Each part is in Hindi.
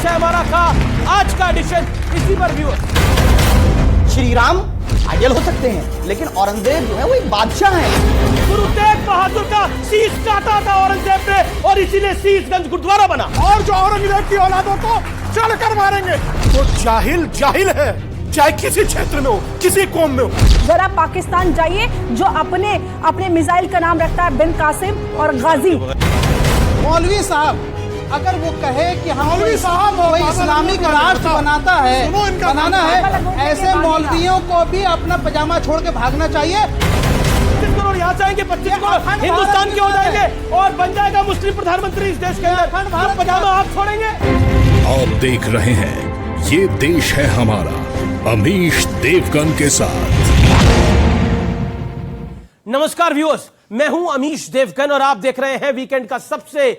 देश है हमारा का आज का एडिशन इसी पर व्यूअर्स। श्री राम आइडियल हो सकते हैं, लेकिन औरंगजेब जो है वो एक बादशाह है। गुरु तेग बहादुर का शीश काटा था औरंगजेब ने और इसीलिए शीशगंज गुरुद्वारा बना। और जो औरंगजेब की औलादों को चढ़ कर मारेंगे वो जाहिल जाहिल है, चाहे किसी क्षेत्र में हो, किसी कौम में हो। जरा पाकिस्तान जाइए जो अपने मिसाइल का नाम रखता है बिन कासिम और गाजी। मौलवी साहब अगर वो कहे कि हम मौलवी साहब कोई इस्लामिक राष्ट्र बनाना है, ऐसे मौलवियों को भी अपना पजामा छोड़ के भागना चाहिए। 25 करोड़ यहाँ से आएंगे, 25 करोड़ हिंदुस्तान के हो जाएंगे और बन जाएगा मुस्लिम प्रधानमंत्री इस देश के अंदर। हम पजामा आप छोड़ेंगे। आप देख रहे हैं ये देश है हमारा, अमीश देवगन के साथ। नमस्कार व्यूअर्स, मैं हूं अमीश देवगन और आप देख रहे हैं वीकेंड का सबसे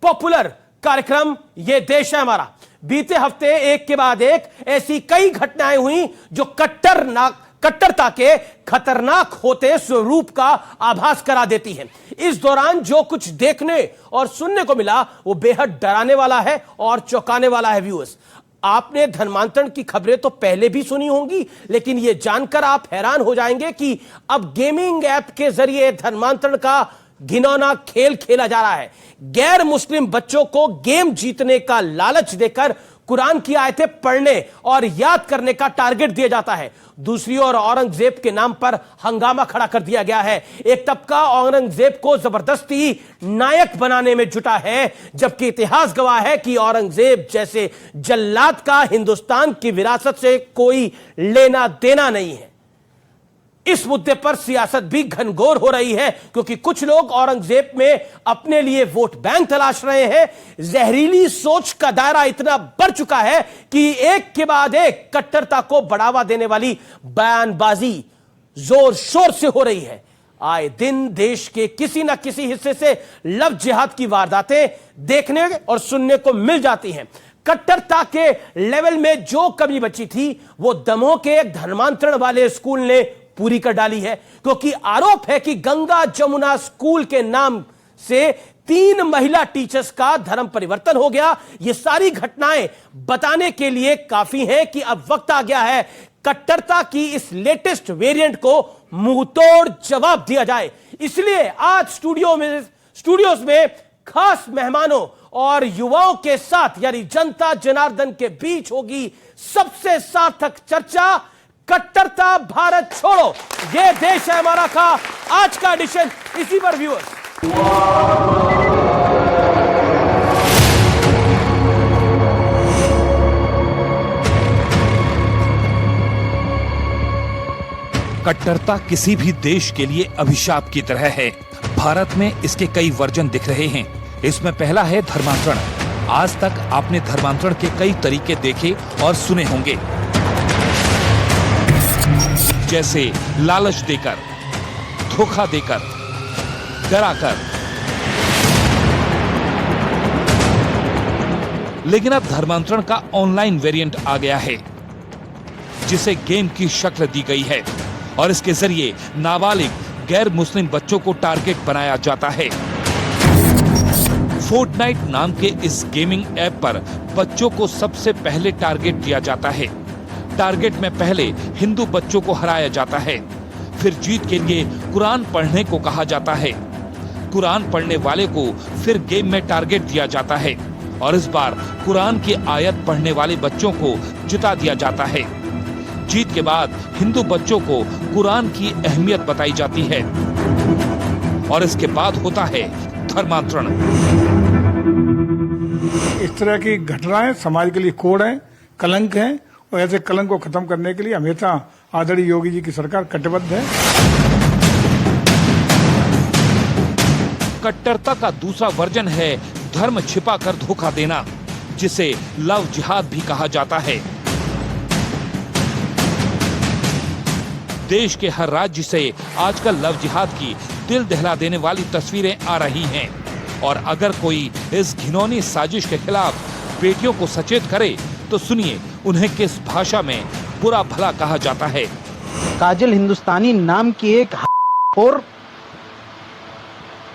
पॉपुलर कार्यक्रम ये देश है हमारा। बीते हफ्ते एक के बाद एक ऐसी कई घटनाएं हुई जो कट्टरता के खतरनाक होते स्वरूप का आभास करा देती हैं। इस दौरान जो कुछ देखने और सुनने को मिला वो बेहद डराने वाला है और चौंकाने वाला है व्यूअर्स। आपने धर्मांतरण की खबरें तो पहले भी सुनी होंगी, लेकिन यह जानकर आप हैरान हो जाएंगे कि अब गेमिंग ऐप के जरिए धर्मांतरण का घिनौना खेल खेला जा रहा है। गैर मुस्लिम बच्चों को गेम जीतने का लालच देकर कुरान की आयतें पढ़ने और याद करने का टारगेट दिया जाता है। दूसरी ओर औरंगजेब के नाम पर हंगामा खड़ा कर दिया गया है। एक तबका औरंगजेब को जबरदस्ती नायक बनाने में जुटा है, जबकि इतिहास गवाह है कि औरंगजेब जैसे जल्लाद का हिंदुस्तान की विरासत से कोई लेना देना नहीं है। इस मुद्दे पर सियासत भी घनघोर हो रही है, क्योंकि कुछ लोग औरंगजेब में अपने लिए वोट बैंक तलाश रहे हैं। जहरीली सोच का दायरा इतना बढ़ चुका है कि एक के बाद एक कट्टरता को बढ़ावा देने वाली बयानबाजी जोर शोर से हो रही है। आए दिन देश के किसी न किसी हिस्से से लव जिहाद की वारदातें देखने और सुनने को मिल जाती हैं। कट्टरता के लेवल में जो कमी बची थी वो दमोह के एक धर्मांतरण वाले स्कूल ने पूरी कर डाली है, क्योंकि आरोप है कि गंगा जमुना स्कूल के नाम से 3 महिला टीचर्स का धर्म परिवर्तन हो गया। ये सारी घटनाएं बताने के लिए काफी हैं कि अब वक्त आ गया है कट्टरता की इस लेटेस्ट वेरिएंट को मुंहतोड़ जवाब दिया जाए। इसलिए आज स्टूडियोज में खास मेहमानों और युवाओं के साथ यानी जनता जनार्दन के बीच होगी सबसे सार्थक चर्चा। कट्टरता भारत छोड़ो ये देश है हमारा का आज का एडिशन इसी पर व्यूअर्स। कट्टरता किसी भी देश के लिए अभिशाप की तरह है। भारत में इसके कई वर्जन दिख रहे हैं। इसमें पहला है धर्मांतरण। आज तक आपने धर्मांतरण के कई तरीके देखे और सुने होंगे, जैसे लालच देकर, धोखा देकर, डराकर। लेकिन अब धर्मांतरण का ऑनलाइन वेरिएंट आ गया है, जिसे गेम की शक्ल दी गई है और इसके जरिए नाबालिग गैर मुस्लिम बच्चों को टारगेट बनाया जाता है। फोर्टनाइट नाम के इस गेमिंग ऐप पर बच्चों को सबसे पहले टारगेट दिया जाता है। टारगेट में पहले हिंदू बच्चों को हराया जाता है, फिर जीत के लिए कुरान पढ़ने को कहा जाता है। कुरान पढ़ने वाले को फिर गेम में टारगेट दिया जाता है और इस बार कुरान की आयत पढ़ने वाले बच्चों को जिता दिया जाता है। जीत के बाद हिंदू बच्चों को कुरान की अहमियत बताई जाती है और इसके बाद होता है धर्मांतरण। इस तरह की घटनाएं समाज के लिए कोड़ है, कलंक है और ऐसे कलंक को खत्म करने के लिए हमेशा आदरणीय योगी जी की सरकार कटिबद्ध है। कट्टरता का दूसरा वर्जन है धर्म छिपा कर धोखा देना, जिसे लव जिहाद भी कहा जाता है। देश के हर राज्य से आजकल लव जिहाद की दिल दहला देने वाली तस्वीरें आ रही हैं और अगर कोई इस घिनौनी साजिश के खिलाफ बेटियों को सचेत करे तो सुनिए उन्हें किस भाषा में बुरा भला कहा जाता है। काजल हिंदुस्तानी नाम की एक और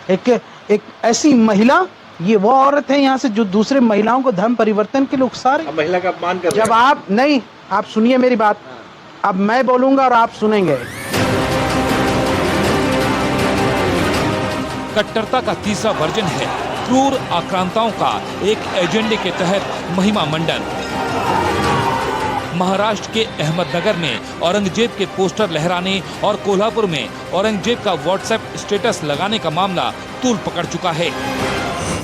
एक ऐसी महिला ये वो औरत है यहाँ से जो दूसरे महिलाओं को धर्म परिवर्तन के लिए उकसा रही। महिला का अपमान कर जब आप नहीं, आप सुनिए मेरी बात, अब मैं बोलूंगा और आप सुनेंगे। कट्टरता का तीसरा वर्जन है क्रूर आक्रांताओं का एक एजेंडे के तहत महिमा मंडन। महाराष्ट्र के अहमदनगर में औरंगजेब के पोस्टर लहराने और कोल्हापुर में औरंगजेब का व्हाट्सएप स्टेटस लगाने का मामला तूल पकड़ चुका है।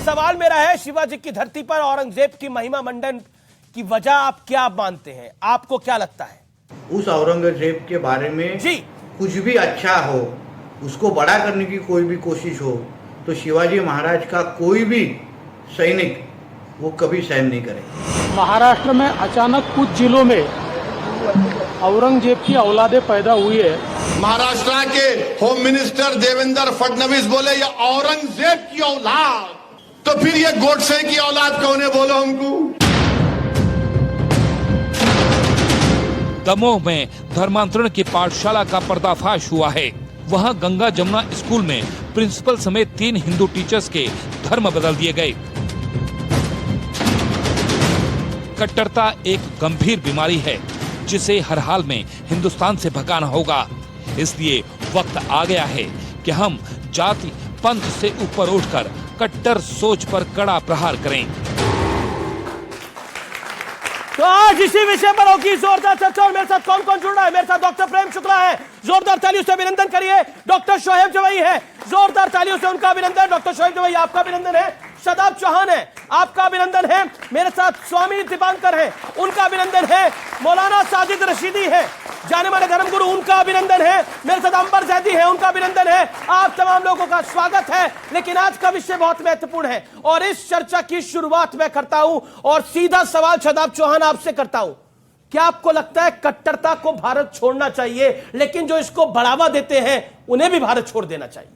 सवाल मेरा है, शिवाजी की धरती पर औरंगजेब की महिमा मंडन की वजह आप क्या मानते हैं? आपको क्या लगता है? उस औरंगजेब के बारे में जी कुछ भी अच्छा हो, उसको बड़ा करने की कोई भी कोशिश हो, तो शिवाजी महाराज का कोई भी सैनिक वो कभी सहन नहीं करेगा। महाराष्ट्र में अचानक कुछ जिलों में औरंगजेब की औलादें पैदा हुई है। महाराष्ट्र के होम मिनिस्टर देवेंद्र फडणवीस बोले ये औरंगजेब की औलाद, तो फिर ये गोडसे की औलाद कौन है, बोलो हमको। दमोह में धर्मांतरण की पाठशाला का पर्दाफाश हुआ है। वहां गंगा जमुना स्कूल में प्रिंसिपल समेत 3 हिंदू टीचर्स के धर्म बदल दिए गए। कट्टरता एक गंभीर बीमारी है जिसे हर हाल में हिंदुस्तान से भगाना होगा। इसलिए वक्त आ गया है कि हम जाति पंथ से ऊपर उठकर कट्टर सोच पर कड़ा प्रहार करें। तो आज इसी विषय पर होगी जोरदार चर्चा और मेरे साथ कौन कौन जुड़ रहा है? मेरे साथ डॉक्टर प्रेम शुक्ला है, जोरदार तालियों से अभिनंदन करिए। डॉक्टर शोएब जवई है, जोरदार तालियों से उनका अभिनंदन। डॉक्टर शोएब जवई आपका अभिनंदन है। शादाब चौहान है, आपका अभिनंदन है। मेरे साथ स्वामी दीपांकर है, उनका अभिनंदन है। मौलाना साजिद रशीदी है, जाने माने धर्मगुरु, उनका अभिनंदन है। मेरे साथ अंबर जैदी है, उनका अभिनंदन है। आप तमाम लोगों का स्वागत है। लेकिन आज का विषय बहुत महत्वपूर्ण है और इस चर्चा की शुरुआत मैं करता हूं और सीधा सवाल शादाब चौहान आपसे करता हूं। क्या आपको लगता है कट्टरता को भारत छोड़ना चाहिए, लेकिन जो इसको बढ़ावा देते हैं उन्हें भी भारत छोड़ देना चाहिए?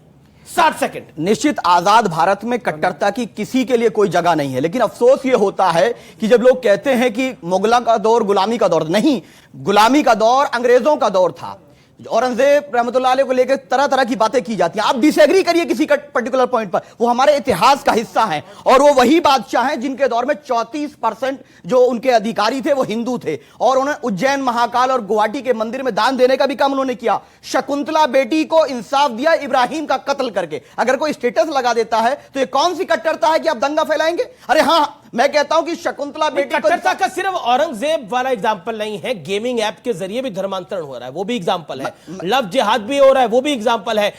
60 सेकंड। निश्चित आजाद भारत में कट्टरता की किसी के लिए कोई जगह नहीं है, लेकिन अफसोस यह होता है कि जब लोग कहते हैं कि मुगलों का दौर गुलामी का दौर, नहीं, गुलामी का दौर अंग्रेजों का दौर था। औरंगजेब रहमतुल्लाह अलैह को लेकर तरह तरह की बातें की जाती हैं। आप डिसएग्री करिए किसी पर्टिकुलर पॉइंट पर, वो हमारे इतिहास का हिस्सा हैं और वो वही बादशाह हैं जिनके दौर में 34% जो उनके अधिकारी थे वो हिंदू थे और उन्होंने उज्जैन, महाकाल और गुवाहाटी के मंदिर में दान देने का भी काम उन्होंने किया। शकुंतला बेटी को इंसाफ दिया इब्राहिम का कत्ल करके। अगर कोई स्टेटस लगा देता है तो ये कौन सी कट्टरता है कि आप दंगा फैलाएंगे? अरे हाँ, मैं कहता हूं कि शकुंतला बेटी को कट्टरता का सिर्फ औरंगजेब वाला एग्जांपल नहीं है, गेमिंग ऐप के जरिए भी धर्मांतरण हो रहा है, वो भी एग्जांपल है। लव जिहाद भी हो रहा है, वो भी एग्जांपल है।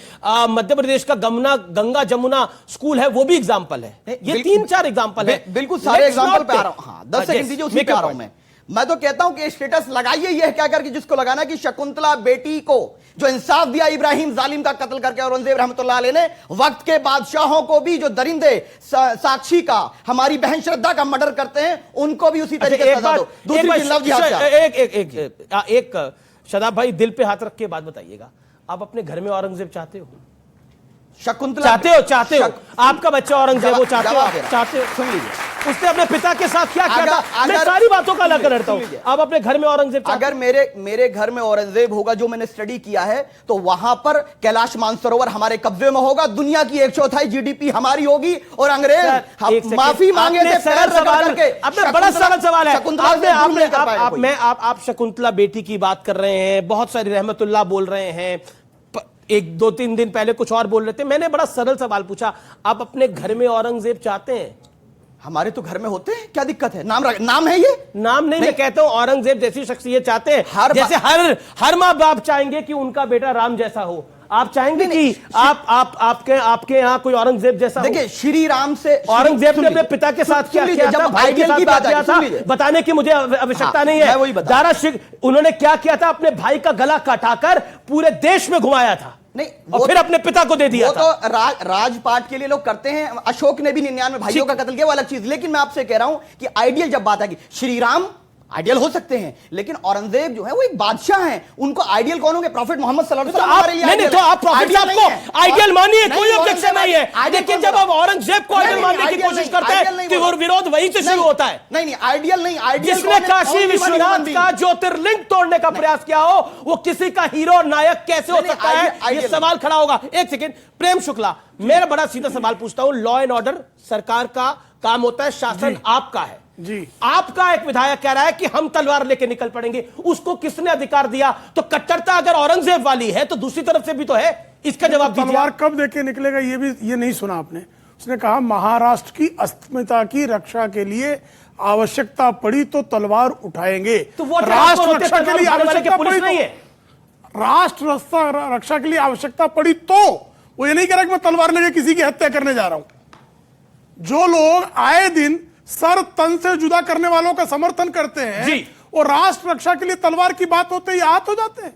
मध्य प्रदेश का गंगा जमुना स्कूल है, वो भी एग्जांपल है। ये 3-4 एग्जांपल है। बिल्कुल सारे एग्जांपल पे आ रहा हूं। हाँ, 10 सेकंड दीजिए, उसी पे आ रहा हूं मैं तो कहता हूं कि स्टेटस लगाइए, यह क्या करके जिसको लगाना कि शकुंतला बेटी को जो इंसाफ दिया इब्राहिम जालिम का कत्ल करके, औरंगजेब रहमतुल्लाह अलैह ने वक्त के बादशाहों को भी, जो दरिंदे साक्षी का, हमारी बहन श्रद्धा का मर्डर करते हैं, उनको भी उसी तरीके से सजा दो। दूसरी लव जिहाद। एक शादाब भाई दिल पे हाथ रख के बात बताइएगा, आप अपने घर में औरंगजेब चाहते हो? शकुंतला चाहते हो? आपका बच्चा औरंगजेब हो चाहते हो? सुन लीजिए, उसने अपने पिता के साथ क्या किया था? मैं सारी बातों का अलग करता हूं। आप अपने घर में औरंगजेब, अगर मेरे घर में औरंगजेब होगा, जो मैंने स्टडी किया है, तो वहां पर कैलाश मानसरोवर हमारे कब्जे में होगा, दुनिया की 1/4 जीडीपी हमारी होगी और अंग्रेज माफी मांगे थे पैर रगड़ करके। अब बड़ा सरल सवाल है, आप शकुंतला बेटी की बात कर रहे हैं, बहुत सारी रहमतुल्लाह बोल रहे हैं, 1-2-3 दिन पहले कुछ और बोल रहे थे। मैंने बड़ा सरल सवाल पूछा, आप अपने घर में औरंगजेब चाहते हैं? हमारे तो घर में होते हैं, क्या दिक्कत है? नाम है ये? नाम नहीं, मैं कहता हूं औरंगजेब जैसी शख्सियत चाहते हैं, जैसे हर माँ बाप चाहेंगे कि उनका बेटा राम जैसा हो। आप चाहेंगे कि आपके यहाँ कोई औरंगजेब जैसा? देखिए, श्री राम से औरंगजेब ने अपने पिता के साथ क्या किया था, भाई के साथ क्या किया था, बताने की मुझे आवश्यकता नहीं है। दारा उन्होंने क्या किया था? अपने भाई का गला काटाकर पूरे देश में घुमाया था, नहीं, और फिर अपने पिता को दे दिया वो था। तो राजपाट के लिए लोग करते हैं। अशोक ने भी 99 भाइयों का कत्ल किया, वो अलग चीज। लेकिन मैं आपसे कह रहा हूं कि आइडियल जब बात आएगी, श्री राम आइडियल हो सकते हैं, लेकिन औरंगजेब जो है वो एक बादशाह हैं, उनको आइडियल कौन होंगे? प्रॉफिट मोहम्मद सल्लल्लाहु अलैहि वसल्लम हमारे लिए नहीं, तो आप प्रॉफिट साहब को आइडियल मानिए, कोई ऑब्जेक्शन नहीं है, लेकिन जब आप औरंगजेब को आइडियल मानने की कोशिश करते हैं तो वो विरोध वहीं से शुरू होता है। नहीं, आइडियल नहीं, आइडियल जिसने काशी विश्वनाथ का ज्योतिर्लिंग तोड़ने का प्रयास किया हो, वो किसी का हीरो नायक कैसे हो सकता है? ये सवाल खड़ा होगा। एक सेकेंड, प्रेम शुक्ला, मेरा बड़ा सीधा सवाल पूछता हूं। लॉ एंड ऑर्डर सरकार का काम होता है, शासन आपका है जी। आपका एक विधायक कह रहा है कि हम तलवार लेके निकल पड़ेंगे, उसको किसने अधिकार दिया? तो कट्टरता अगर औरंगजेब वाली है तो दूसरी तरफ से भी तो है, इसका जवाब दीजिए। तलवार कब देके निकलेगा ये नहीं सुना आपने। उसने कहा महाराष्ट्र की अस्मिता की रक्षा के लिए आवश्यकता पड़ी तो तलवार उठाएंगे। तो वो राष्ट्र रक्षा के लिए आवश्यकता पुलिस पड़ी नहीं है। राष्ट्र रक्षा के लिए आवश्यकता पड़ी तो वो ये नहीं कह रहा कि मैं तलवार लेके किसी की हत्या करने जा रहा हूं। जो लोग आए दिन सर तन से जुदा करने वालों का समर्थन करते हैं जी। वो राष्ट्र रक्षा के लिए तलवार की बात होते ही आहत हो जाते हैं।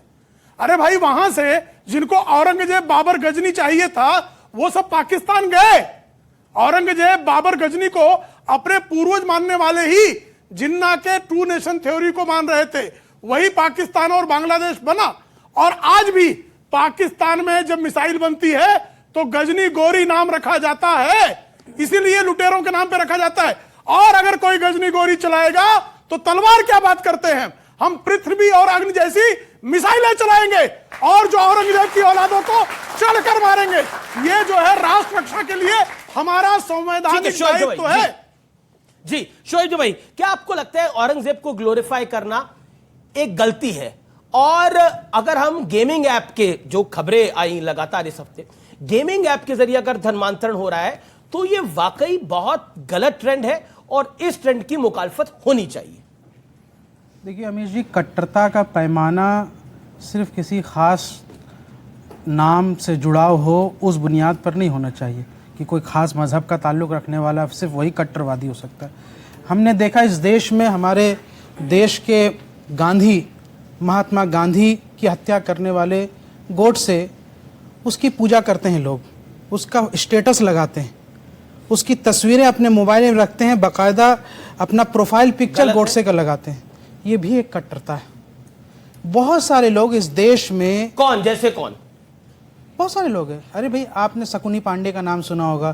अरे भाई, वहां से जिनको औरंगजेब बाबर गजनी चाहिए था वो सब पाकिस्तान गए। औरंगजेब बाबर गजनी को अपने पूर्वज मानने वाले ही जिन्ना के टू नेशन थ्योरी को मान रहे थे, वही पाकिस्तान और बांग्लादेश बना। और आज भी पाकिस्तान में जब मिसाइल बनती है तो गजनी गोरी नाम रखा जाता है, इसीलिए लुटेरों के नाम पे रखा जाता है। और अगर कोई गजनी गोरी चलाएगा तो तलवार क्या बात करते हैं, हम पृथ्वी और अग्नि जैसी मिसाइलें चलाएंगे और जो औरंगजेब की औलादों को चढ़कर मारेंगे। ये जो है राष्ट्र रक्षा के लिए हमारा संवैधानिक दायित्व है। जी शोएब भाई, क्या आपको लगता है औरंगजेब को ग्लोरीफाई करना एक गलती है? और अगर हम गेमिंग ऐप के जो खबरें आई लगातार इस हफ्ते, गेमिंग ऐप के जरिए अगर धर्मांतरण हो रहा है तो यह वाकई बहुत गलत ट्रेंड है और इस ट्रेंड की मुखालफत होनी चाहिए। देखिए अमीश जी, कट्टरता का पैमाना सिर्फ किसी खास नाम से जुड़ाव हो उस बुनियाद पर नहीं होना चाहिए कि कोई खास मजहब का ताल्लुक़ रखने वाला सिर्फ वही कट्टरवादी हो सकता है। हमने देखा इस देश में, हमारे देश के गांधी, महात्मा गांधी की हत्या करने वाले गोडसे, उसकी पूजा करते हैं लोग, उसका स्टेटस लगाते हैं, उसकी तस्वीरें अपने मोबाइल में रखते हैं, बाकायदा अपना प्रोफाइल पिक्चर गोडसे का लगाते हैं। ये भी एक कट्टरता है। बहुत सारे लोग इस देश में, कौन जैसे कौन? बहुत सारे लोग हैं। अरे भाई, आपने शकुनी पांडे का नाम सुना होगा।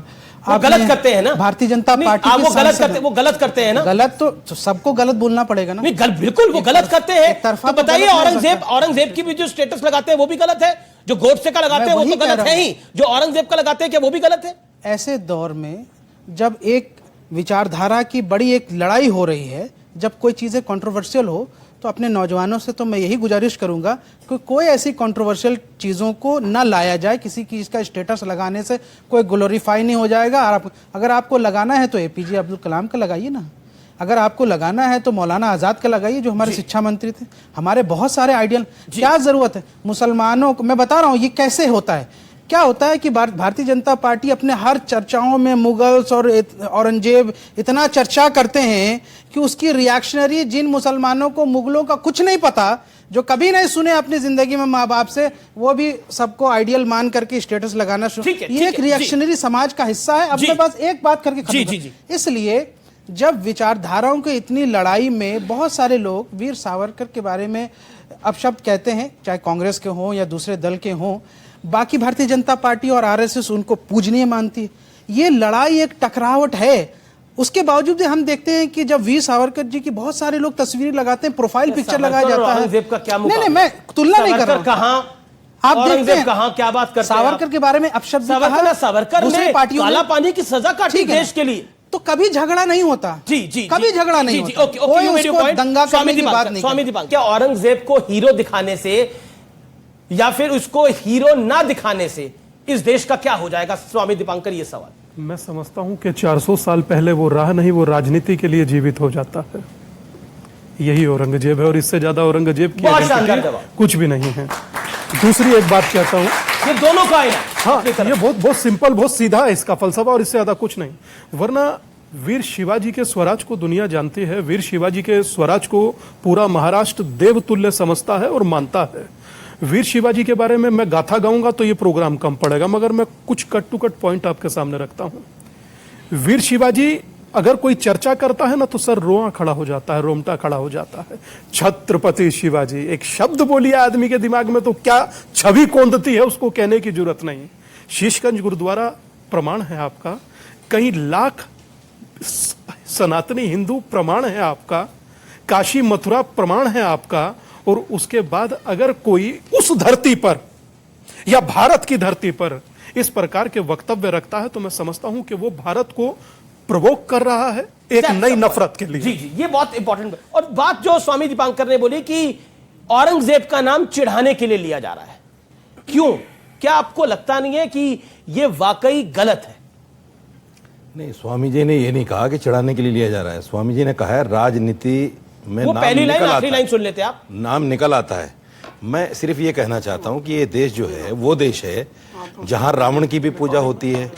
वो गलत करते हैं ना, भारतीय जनता पार्टी वो गलत करते हैं ना। गलत तो सबको गलत बोलना पड़ेगा ना। नहीं, बिल्कुल वो गलत करते हैं। तो बताइए, औरंगजेब की भी जो स्टेटस लगाते हैं वो भी गलत है, जो गोडसे का लगाते हैं वो तो गलत है ही, जो औरंगजेब का लगाते हैं क्या वो भी गलत है? ऐसे दौर में जब एक विचारधारा की बड़ी एक लड़ाई हो रही है, जब कोई चीज़ें कंट्रोवर्शियल हो, तो अपने नौजवानों से तो मैं यही गुजारिश करूंगा कि कोई ऐसी कंट्रोवर्शियल चीज़ों को ना लाया जाए। किसी चीज़ का स्टेटस लगाने से कोई ग्लोरीफाई नहीं हो जाएगा। अगर आपको लगाना है तो एपीजे अब्दुल कलाम का लगाइए ना, अगर आपको लगाना है तो मौलाना आज़ाद का लगाइए जो हमारे शिक्षा मंत्री थे। हमारे बहुत सारे आइडियल, क्या ज़रूरत है मुसलमानों को? मैं बता रहा हूँ ये कैसे होता है। क्या होता है कि भारतीय जनता पार्टी अपने हर चर्चाओं में मुगल्स और औरंगजेब इतना चर्चा करते हैं कि उसकी रिएक्शनरी, जिन मुसलमानों को मुगलों का कुछ नहीं पता, जो कभी नहीं सुने अपनी जिंदगी में माँ बाप से, वो भी सबको आइडियल मान करके स्टेटस लगाना शुरू। ये एक रिएक्शनरी समाज का हिस्सा है। अब मैं बस एक बात करके खत्म। इसलिए जब विचारधाराओं की इतनी लड़ाई में बहुत सारे लोग वीर सावरकर के बारे में अपशब्द कहते हैं, चाहे कांग्रेस के हों या दूसरे दल के हों, बाकी भारतीय जनता पार्टी और आरएसएस उनको पूजनीय मानती है। ये लड़ाई एक टकरावट है। उसके बावजूद हम देखते हैं कि जब वीर सावरकर जी की बहुत सारे लोग तस्वीरें लगाते हैं, प्रोफाइल पिक्चर लगाया जाता है। नहीं, मैं तुलना नहीं कर रहा हूं। आप देखते हैं कहां क्या बात करते हैं सावरकर के बारे में अपशब्द, सावरकर दूसरी पार्टियों काला पानी की सजा काटी देश के लिए, तो कभी झगड़ा नहीं होता। जी कभी झगड़ा नहीं होता। कोई उसको दंगा करने की बात नहीं। स्वामी दीपांकर, क्या औरंगजेब को हीरो दिखाने से या फिर उसको हीरो ना दिखाने से इस देश का क्या हो जाएगा? स्वामी दीपांकर, ये सवाल। मैं समझता हूं कि 400 साल पहले वो राह नहीं, वो राजनीति के लिए जीवित हो जाता है। यही औरंगजेब है और इससे ज्यादा औरंगजेब की कुछ भी नहीं है। दूसरी एक बात कहता हूं, ये दोनों का है। हाँ, ये बहुत सिंपल, बहुत सीधा है इसका फलसफा और इससे ज्यादा कुछ नहीं। वरना वीर शिवाजी के स्वराज को दुनिया जानती है। वीर शिवाजी के स्वराज को पूरा महाराष्ट्र देवतुल्य समझता है और मानता है। वीर शिवाजी के बारे में मैं गाथा गाऊंगा तो ये प्रोग्राम कम पड़ेगा, मगर मैं कुछ कट टू कट पॉइंट आपके सामने रखता हूं। वीर शिवाजी अगर कोई चर्चा करता है ना तो सर रोआ खड़ा हो जाता है, रोमटा खड़ा हो जाता है। छत्रपति शिवाजी एक शब्द बोलिए आदमी के दिमाग में तो क्या छवि कौंधती है उसको कहने की जरूरत नहीं। शीशगंज गुरुद्वारा प्रमाण है आपका, कई लाख सनातनी हिंदू प्रमाण है आपका, काशी मथुरा प्रमाण है आपका। और उसके बाद अगर कोई उस धरती पर या भारत की धरती पर इस प्रकार के वक्तव्य रखता है तो मैं समझता हूं कि वो भारत को प्रोवोक कर रहा है एक नई नफरत के लिए। जी जी, ये बहुत इंपॉर्टेंट। और बात जो स्वामी दीपांकर ने बोली कि औरंगजेब का नाम चिढ़ाने के लिए लिया जा रहा है, क्यों? क्या आपको लगता नहीं है कि ये वाकई गलत है? नहीं, स्वामी जी ने ये नहीं कहा कि चिढ़ाने के लिए लिया जा रहा है। स्वामी जी ने कहा है राजनीति में वो नाम पहली लाइन, निकल आखिरी आता लाइन सुन लेते आप। नाम निकल आता है। मैं सिर्फ ये कहना चाहता हूं कि ये देश जो है वो देश है जहां रावण की भी पूजा होती है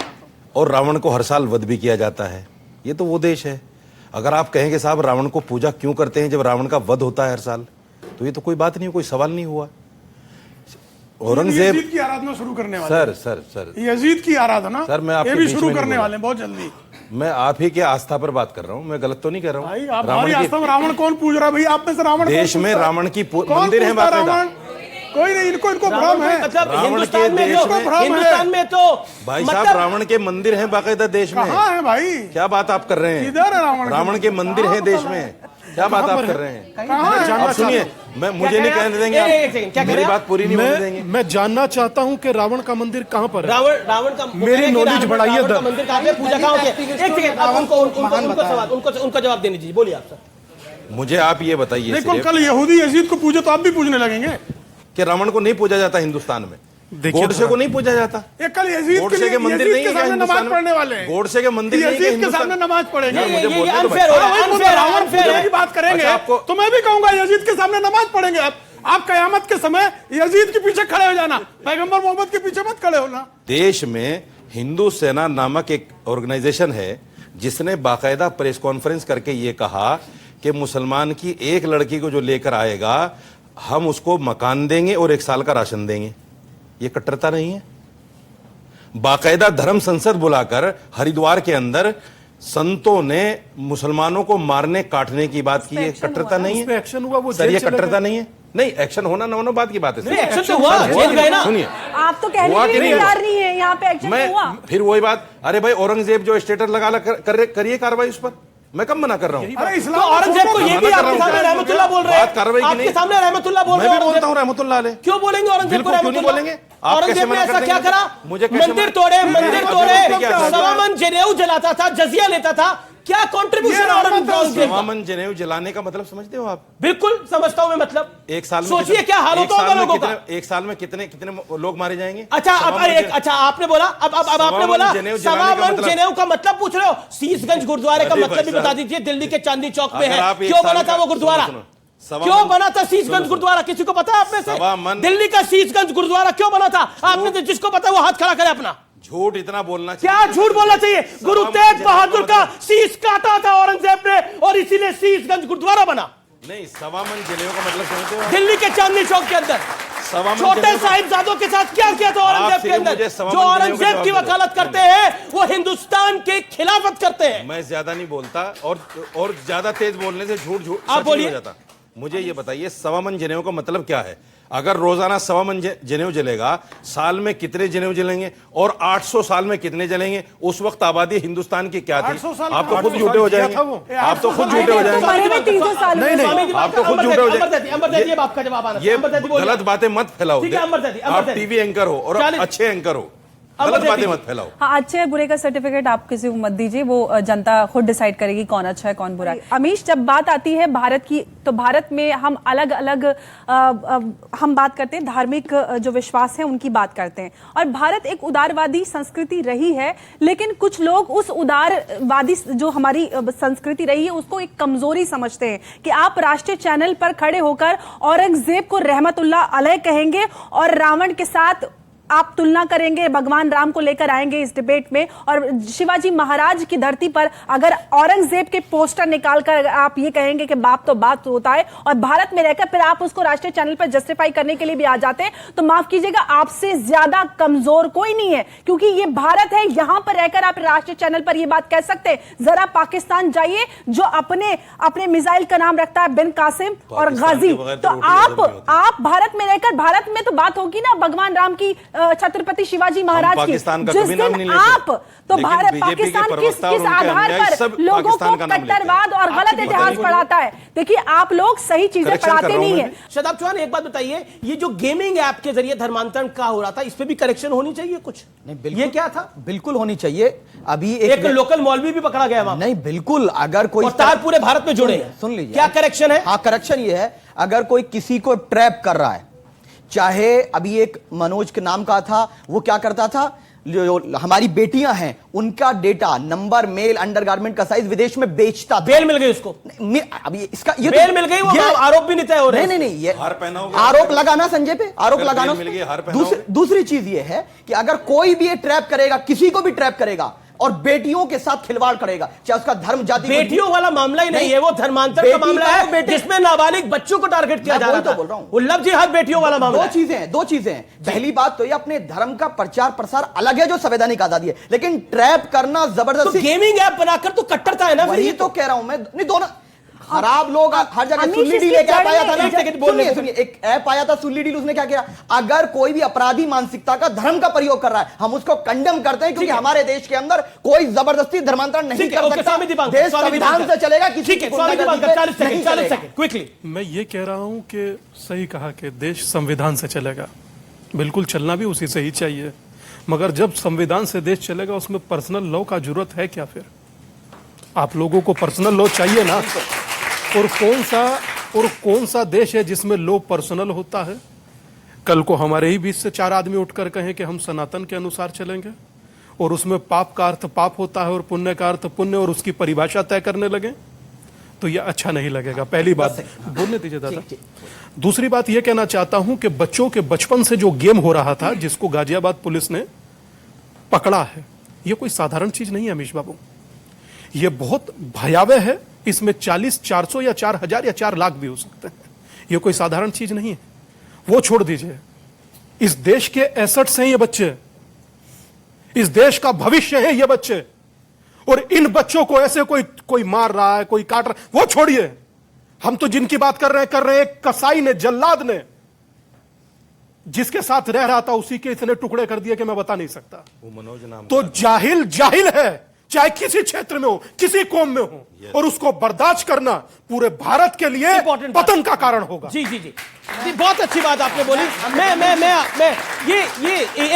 और रावण को हर साल वध भी किया जाता है। ये तो वो देश है। अगर आप कहेंगे साहब रावण को पूजा क्यों करते हैं जब रावण का वध होता है हर साल, तो ये तो कोई बात नहीं, कोई सवाल नहीं हुआ। औरंगजेब यजीद की आराधना शुरू करने वाले सर यजीद की आराधना सर मैं ये भी शुरू करने वाले बहुत जल्दी। मैं आप ही के आस्था पर बात कर रहा हूँ, मैं गलत तो नहीं कर रहा हूँ। भाई आप हमारी आस्था में रावण कौन पूज रहा है? भाई आप में से रावण देश में रावण की मंदिर है बाकायदा। कोई नहीं, इनको भ्रम है। मतलब रावण हिंदुस्तान के में देश जो हिंदुस्तान में तो भाई साहब रावण के मंदिर हैं बाकायदा देश में। कहाँ है भाई? क्या बात आप कर रहे हैं? किधर है रावण? रावण के मंदिर हैं देश में, क्या बात आप कर रहे हैं? कहाँ है? आप सुनिए, मैं मुझे नहीं कहने देंगे आप, मेरी बात पूरी नहीं होने देंगे। मैं जानना चाहता हूं कि रावण का मंदिर कहां पर है। रावण का मेरी नॉलेज बढ़ाइए। मंदिर कहां पे, पूजा कहां होती है? एक सेकंड, आप उनको जवाब देने दीजिए। बोलिए आप सर। मुझे आप ये बताइए देखो कल यहूदी यजीद को पूजे तो आप भी पूजने लगेंगे कि रावण को नहीं पूजा जाता हिंदुस्तान में, गोडसे को नहीं पूजा जाता। ये कल यजीद गोडसे के मंदिर नहीं है नमाज पढ़ने वाले हैं। गोडसे के मंदिर नहीं है यजीद के सामने नमाज पढ़ेंगे। ये अनफेयर हो रहा है, अनफेयर की बात करेंगे आपको तो मैं भी कहूंगा यजीद के सामने नमाज पढ़ेंगे। आप कयामत के समय यजीद के पीछे खड़े हो जाना, पैगंबर मोहम्मद के पीछे मत खड़े होना। देश में हिंदू सेना नामक एक ऑर्गेनाइजेशन है जिसने बाकायदा प्रेस कॉन्फ्रेंस करके ये कहा कि मुसलमान की एक लड़की को जो लेकर आएगा हम उसको मकान देंगे और 1 साल का राशन देंगे। ये कट्टरता नहीं है? बाकायदा धर्म संसद बुलाकर हरिद्वार के अंदर संतों ने मुसलमानों को मारने काटने की बात की है, कट्टरता नहीं है? एक्शन हुआ वो सर ये कट्टरता नहीं है? नहीं, एक्शन होना ना होना बात की बात है। एक्शन तो हुआ, जेल गए ना। सुनिए, आप तो कहने के लिए तैयार नहीं है, यहाँ पे एक्शन मैं हुआ। फिर वही बात, अरे भाई औरंगजेब जो स्टेटस लगा करिए कार्रवाई उस पर, मैं कब मना कर रहा हूँ? अरे तो औरंगजेब को ये भी आपके सामने रहमतुल्लाह बोल रहे हैं, आपके सामने रहमतुल्लाह बोल रहे हैं। मैं भी बोलता हूँ रहमतुल्लाह अलैह। क्यों बोलेंगे औरंगजेब को? क्यों नहीं बोलेंगे? औरंगजेब ने ऐसा क्या करा? मुझे मंदिर तोड़े, सवा मन जनेऊ जलाता था, जजिया लेता था। क्या कंट्रीब्यूशन औरंगजेब? सवा मन जनेऊ जलाने का मतलब समझते हो आप? बिल्कुल समझता हूं मैं। मतलब एक साल में सोचिए क्या हाल होता होगा लोगों का। एक साल में कितने लोग मारे जाएंगे? अच्छा आपने बोला, अब आपने बोला सवा मन जनेऊ का मतलब पूछ रहे हो। शीशगंज गुरुद्वारे का मतलब भी बता दीजिए। दिल्ली के चांदनी चौक में है, क्यों बना था वो गुरुद्वारा? क्यों बना था शीशगंज गुरुद्वारा? किसी को पता है आप में से? दिल्ली का शीशगंज गुरुद्वारा क्यों बना था? आपने जिसको पता है वो हाथ खड़ा करे अपना। झूठ इतना बोलना चाहिए? क्या झूठ बोलना चाहिए? गुरु तेग बहादुर का शीश काटा था औरंगजेब ने और इसीलिए शीशगंज गुरुद्वारा बना। नहीं, सवा मन जनेऊ का मतलब समझते हो? दिल्ली के चांदनी चौक के अंदर छोटे साहिबजादों के साथ क्या किया था औरंगजेब के अंदर? जो औरंगजेब की वकालत करते हैं वो हिंदुस्तान के खिलाफत करते हैं। मैं ज्यादा नहीं बोलता और ज्यादा तेज बोलने से झूठ आप बोलिए। हो जाता। मुझे ये बताइए सवा मन जनेऊ का मतलब क्या है? अगर रोजाना सवा मन जनेऊ जलेगा, साल में कितने जनेऊ जलेंगे और 800 साल में कितने जलेंगे? उस वक्त आबादी हिंदुस्तान की क्या थी? आप तो खुद झूठे हो जाएंगे। आप तो खुद झूठे हो जाएंगे। नहीं, आप तो खुद झूठे हो जाएंगे। आपका जवाब आना। ये गलत बातें मत फैलाओ। आप टीवी एंकर हो और अच्छे एंकर हो, गलत बातें मत फैलाओ। हाँ, अच्छे बुरे का सर्टिफिकेट आप किसी को मत दीजिए, वो जनता खुद डिसाइड करेगी कौन अच्छा है कौन बुरा है। अमीश, जब बात आती है भारत की तो भारत में हम अलग अलग हम बात करते हैं, धार्मिक जो विश्वास है उनकी बात करते हैं। और भारत एक उदारवादी संस्कृति रही है, लेकिन कुछ लोग उस उदारवादी जो हमारी संस्कृति रही है उसको एक कमजोरी समझते हैं कि आप राष्ट्रीय चैनल पर खड़े होकर औरंगजेब को रहमतुल्लाह अलैह कहेंगे और रावण के साथ आप तुलना करेंगे, भगवान राम को लेकर आएंगे इस डिबेट में, और शिवाजी महाराज की धरती पर अगर औरंगजेब के पोस्टर निकालकर आप ये कहेंगे कि बाप तो बात होता है, और भारत में रहकर फिर आप उसको राष्ट्रीय चैनल पर जस्टिफाई करने के लिए भी आ जाते हैं, तो माफ कीजिएगा, आपसे ज्यादा कमजोर कोई नहीं है, क्योंकि ये भारत है। यहां पर रहकर आप राष्ट्रीय चैनल पर ये बात कह सकते हैं। जरा पाकिस्तान जाइए, जो अपने मिसाइल का नाम रखता है बिन कासिम और गाजी, तो आप भारत में रहकर, भारत में तो बात होगी ना भगवान राम की, छत्रपति शिवाजी महाराज की, जिस दिन आप तो भारत पाकिस्तान किस आधार पर लोगों को कट्टरवाद और गलत इतिहास पढ़ाता है। देखिए, आप लोग सही चीजें पढ़ाते नहीं है। शादाब चौहान, एक बात बताइए, ये जो गेमिंग ऐप के जरिए धर्मांतरण का हो रहा था, इस पे भी करेक्शन होनी चाहिए कुछ? नहीं, ये क्या था? बिल्कुल होनी चाहिए। अभी एक लोकल मौलवी भी पकड़ा गया वहां। नहीं, बिल्कुल, अगर कोई तार पूरे भारत में जुड़े हैं। सुन लीजिए, क्या करेक्शन है? हाँ, करेक्शन ये है, अगर कोई किसी को ट्रैप कर रहा है, चाहे अभी एक मनोज के नाम का था, वो क्या करता था, जो हमारी बेटियां हैं उनका डेटा, नंबर, मेल, अंडरगारमेंट का साइज विदेश में बेचता था। बेल मिल गई उसको? अभी इसका ये बेल मिल गई, वो आरोप भी नहीं तय हो रहे। नहीं, ये आरोप लगाना संजय पे, आरोप लगाना। दूसरी चीज ये है कि अगर कोई भी ये ट्रैप करेगा, किसी को भी ट्रैप करेगा और बेटियों के साथ खिलवाड़ करेगा, चाहे उसका धर्म, जाति, बेटियों वाला मामला ही नहीं है, वो धर्मांतरण का मामला है जिसमें नाबालिग बच्चों को टारगेट किया जा रहा है। बोल रहा हूं, वो लव जिहाद बेटियों वाला मामला है। दो चीजें हैं। पहली बात तो ये, अपने धर्म का प्रचार प्रसार अलग है, जो संवैधानिक आजादी है, लेकिन ट्रैप करना जबरदस्ती, गेमिंग ऐप बनाकर तो कट्टरता है ना। वही तो कह रहा हूं मैं। नहीं, दोनों खराब लोग हर जगह। सुल्ली डील एक ऐप आया था ना, सुनिए, एक ऐप आया था सुल्ली डील, उसने क्या किया, अगर कोई भी अपराधी मानसिकता का धर्म का प्रयोग कर रहा है, हम उसको कंडेम करते हैं, क्योंकि हमारे देश के अंदर कोई जबरदस्ती धर्मांतरण नहीं कर सकता। देश संविधान से चलेगा, किसी की क्विकली। मैं ये कह रहा हूं कि सही कहा कि देश संविधान से चलेगा, बिल्कुल चलना भी उसी से ही चाहिए, मगर जब संविधान से देश चलेगा, उसमें पर्सनल लॉ का जरूरत है क्या? फिर आप लोगों को पर्सनल लॉ चाहिए ना। और कौन सा देश है जिसमें लॉ पर्सनल होता है? कल को हमारे ही बीच से 4 आदमी उठकर कहें कि हम सनातन के अनुसार चलेंगे, और उसमें पाप का अर्थ पाप होता है और पुण्य का अर्थ पुण्य, और उसकी परिभाषा तय करने लगे, तो यह अच्छा नहीं लगेगा। पहली बात बोलने दीजिए दादा। दूसरी बात यह कहना चाहता हूं कि बच्चों के बचपन से जो गेम हो रहा था, जिसको गाजियाबाद पुलिस ने पकड़ा है, यह कोई साधारण चीज नहीं है अमीश बाबू, यह बहुत भयावह है। इसमें 40, 400 या 4000 या 4 लाख भी हो सकते हैं। यह कोई साधारण चीज नहीं है। वो छोड़ दीजिए, इस देश के एसेट्स हैं ये बच्चे, इस देश का भविष्य है ये बच्चे, और इन बच्चों को ऐसे कोई मार रहा है, कोई काट रहा है, वो छोड़िए। हम तो जिनकी बात कर रहे हैं, एक कसाई ने, जल्लाद ने, जिसके साथ रह रहा था, उसी के इतने टुकड़े कर दिए कि मैं बता नहीं सकता। वो मनोज नाम तो जाहिल है, चाहे किसी क्षेत्र में हो, किसी कौम में हो, और उसको बर्दाश्त करना पूरे भारत के लिए पतन का कारण होगा। जी, बहुत अच्छी बात आपने बोली। मैं ये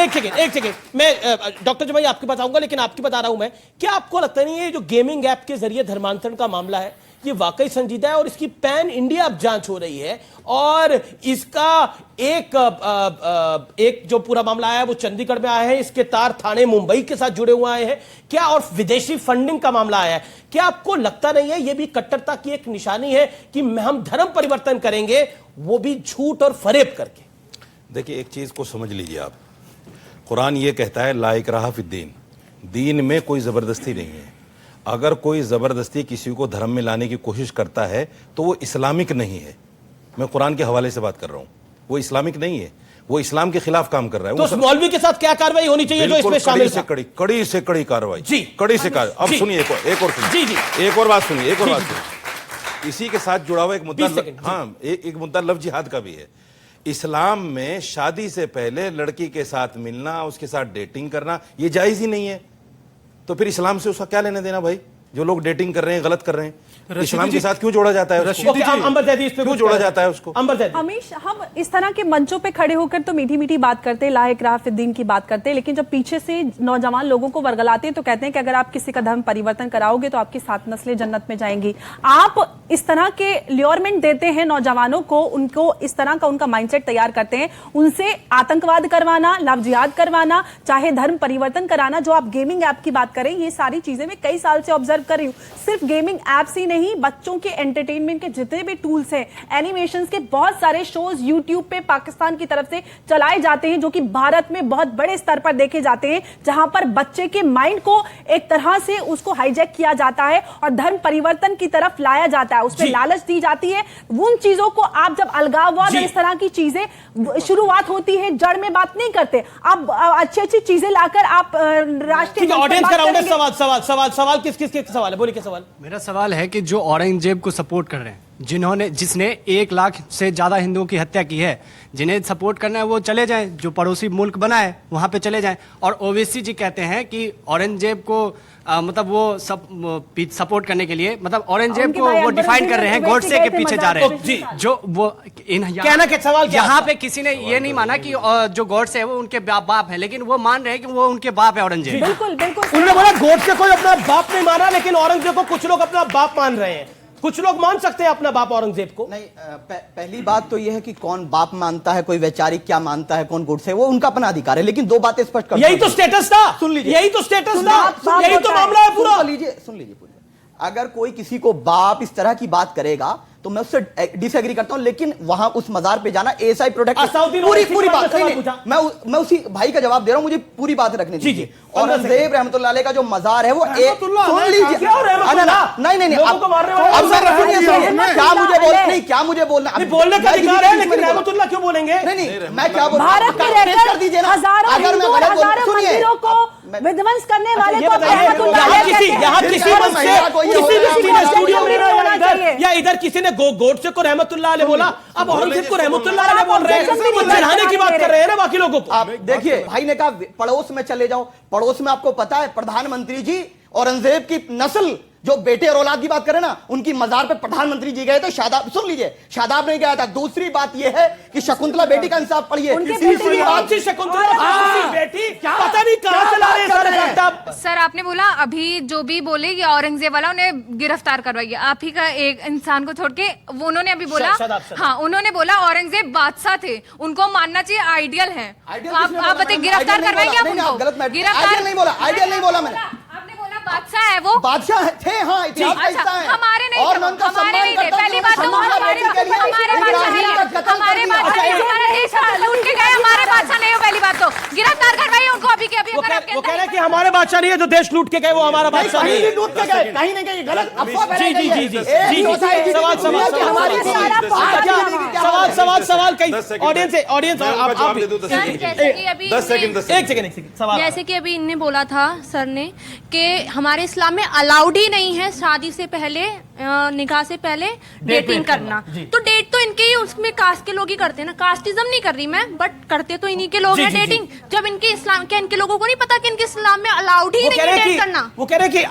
एक सेकेंड मैं डॉक्टर जमाई आपके पास आऊंगा, लेकिन आपकी बता रहा हूं मैं, क्या आपको लगता नहीं है जो गेमिंग ऐप के जरिए धर्मांतरण का मामला है, ये वाकई संजीदा है, और इसकी पैन इंडिया अब जांच हो रही है, और इसका एक जो पूरा मामला आया है वो चंडीगढ़ में आया है, इसके तार थाने मुंबई के साथ जुड़े हुए आए हैं क्या, और विदेशी फंडिंग का मामला आया है क्या? आपको लगता नहीं है ये भी कट्टरता की एक निशानी है कि हम धर्म परिवर्तन करेंगे, वो भी झूठ और फरेब करके? देखिए, एक चीज को समझ लीजिए आप, कुरान ये कहता है ला इकराहा फिद्दीन, दीन में कोई जबरदस्ती नहीं है। अगर कोई ज़बरदस्ती किसी को धर्म में लाने की कोशिश करता है तो वो इस्लामिक नहीं है। मैं कुरान के हवाले से बात कर रहा हूँ, वो इस्लामिक नहीं है, वो इस्लाम के खिलाफ काम कर रहा है। तो उस मौलवी के साथ क्या कार्रवाई होनी चाहिए जो इसमें शामिल था? कड़ी से कड़ी कार्रवाई जी, कड़ी से कार्रवाई। अब सुनिए, एक और सुनिए, एक और बात सुनिए। इसी के साथ जुड़ा हुआ एक मुद्दा, हाँ, एक मुद्दा लव जिहाद का भी है। इस्लाम में शादी से पहले लड़की के साथ मिलना, उसके साथ डेटिंग करना, ये जायज ही नहीं है। तो फिर इस्लाम से उसका क्या लेना देना भाई? जो लोग डेटिंग कर रहे हैं, गलत कर रहे हैं, इस्लाम के साथ क्यों जोड़ा जाता है उसको? क्यों जोड़ा जाता है उसको? हमेश हम इस तरह के मंचों पे खड़े होकर तो मीठी मीठी बात करते हैं, ला इकराह फिद्दीन की बात करते हैं, लेकिन जब पीछे से नौजवान लोगों को वर्गलाते हैं तो कहते हैं कि अगर आप किसी का धर्म परिवर्तन कराओगे तो आपकी 7 नस्लें जन्नत में जाएंगी। आप इस तरह के ल्योरमेंट देते हैं नौजवानों को, उनको इस तरह का उनका माइंडसेट तैयार करते हैं, उनसे आतंकवाद करवाना, लव जिहाद करवाना, चाहे धर्म परिवर्तन कराना। जो आप गेमिंग ऐप की बात करें, ये सारी चीजें मैं कई साल से ऑब्जर्व कर रही हूँ। सिर्फ गेमिंग ऐप्स ही नहीं, बच्चों के एंटरटेनमेंट के जितने भी टूल्स हैं, एनिमेशन के बहुत सारे शोज यूट्यूब पे पाकिस्तान की तरफ से चलाए जाते हैं, जो कि भारत में बहुत बड़े स्तर पर देखे जाते हैं, जहां पर बच्चे के माइंड को एक तरह से उसको हाईजैक किया जाता है और धर्म परिवर्तन की तरफ लाया जाता है, उसमें लालच दी जाती है। उन चीजों को आप जब अलगाववाद और इस तरह की चीजें शुरुआत होती है, जड़ में बात नहीं करते, आप अच्छी अच्छी चीजें लाकर आप राष्ट्रीय ऑडियंस कराऊंगा। सवाल किस सवाल है, बोलिए क्या सवाल। मेरा सवाल है कि जो औरंगजेब को सपोर्ट कर रहे हैं, जिसने 1 लाख से ज्यादा हिंदुओं की हत्या की है, जिन्हें सपोर्ट करना है वो चले जाएं, जो पड़ोसी मुल्क बना है वहां पे चले जाएं। और ओवैसी जी कहते हैं कि औरंगजेब को मतलब वो सब सपोर्ट करने के लिए, मतलब औरंगजेब को वो डिफाइन कर रहे हैं, गॉडसे के पीछे जा रहे हैं। जो वो कहना के सवाल यहाँ पे किसी ने ये नहीं माना कि जो गॉडसे है वो उनके बाप है, लेकिन वो मान रहे हैं कि वो उनके बाप है औरंगजेब। बिल्कुल बिल्कुल, उन्होंने बोला गॉडसे कोई अपना बाप नहीं माना, लेकिन औरंगजेब को कुछ लोग अपना बाप मान रहे हैं। कुछ लोग मान सकते हैं अपना बाप औरंगजेब को। नहीं, पहली बात तो यह है कि कौन बाप मानता है, कोई वैचारिक क्या मानता है, कौन गुड से, वो उनका अपना अधिकार है। लेकिन 2 बातें स्पष्ट कर, यही तो स्टेटस था, सुन लीजिए, यही तो स्टेटस था, यही तो मामला है पूरा। सुन लीजिए अगर कोई किसी को बाप इस तरह की बात करेगा तो मैं उससे डिसएग्री करता हूं, लेकिन वहां उस मजार पे जाना एएसआई प्रोटेक्ट, पूरी बात मैं उसी भाई का जवाब दे रहा हूं, मुझे पूरी बात रखने दीजिए। औरंगजेब रहमतुल्लाह अलैह का जो मजार है वो सुन लीजिए, नहीं क्या मुझे बोलना बोलने का अधिकार है, लेकिन रहमतुल्लाह क्यों बोलेंगे? नहीं मैं क्या बोल, भारत में रहकर दीजिए ना, हजारों मंदिरों को विध्वंस करने वाले को यहाँ किसी स्टूडियो में या इधर किसी ने गॉडसे को रहमतुल्लाह अलैह बोला, अब औरंगजेब को रहमतुल्लाह अलैह बोल रहे हैं, चढ़ाने की बात कर रहे हैं ना बाकी लोगों को। आप देखिए, भाई ने कहा पड़ोस में चले जाओ, पड़ोस में आपको पता है प्रधानमंत्री जी औरंगजेब की नस्ल जो बेटे और औलाद की बात करें ना, उनकी मजार पे प्रधानमंत्री जी गए थे, शादाब, सुन लीजिए, शादाब नहीं गया था। दूसरी बात यह है कि शकुंतला बेटी का इंसाफ पढ़िए। तीसरी बात, शकुंतला बेटी पता नहीं कहां चला रहे। सर आपने बोला अभी जो भी बोले ये औरंगजेब वाला, उन्हें गिरफ्तार करवाइए। आप ही का एक इंसान को छोड़ के वो उन्होंने अभी बोला, हाँ उन्होंने बोला औरंगजेब बादशाह थे, उनको मानना चाहिए, आइडियल है। आप बताइए गिरफ्तार करवाएंगे आप उनको? गिरफ्तार नहीं बोला, आइडियल नहीं बोला मैंने, बादशाह है वो, बादशाह थे, हाँ इतिहास का हिस्सा है। हमारे नहीं थे, हमारे नहीं थे। पहली बात तो हमारे बादशाह नहीं है, हमारे बादशाह नहीं, हमारा देश लूट के गए, हमारे बादशाह नहीं हो। पहली बात तो गिरफ्तार करवाइए उनको अभी के अभी। वो कह रहे हैं कि हमारे बादशाह नहीं है, जो देश लूट के गए वो हमारा बादशाह नहीं है। लूट के गए, कहीं नहीं गए, गलत अफवाह फैलाई गई है। सवाल कई ऑडियंस जैसे कि अभी इनने बोला था सर ने कि हमारे इस्लाम में अलाउड ही नहीं है शादी से पहले, निकाह से पहले डेटिंग करना। तो डेट तो इनके ही उसमें कास्ट के लोग ही करते हैं ना, कास्टिज्म नहीं कर रही मैं, बट करते तो इन्हीं के लोग हैं डेटिंग। जब इनके इस्लाम के, इनके लोगों को नहीं पता कि इनके इस्लाम में अलाउड ही नहीं है डेट करना। वो कह रहे हैं कि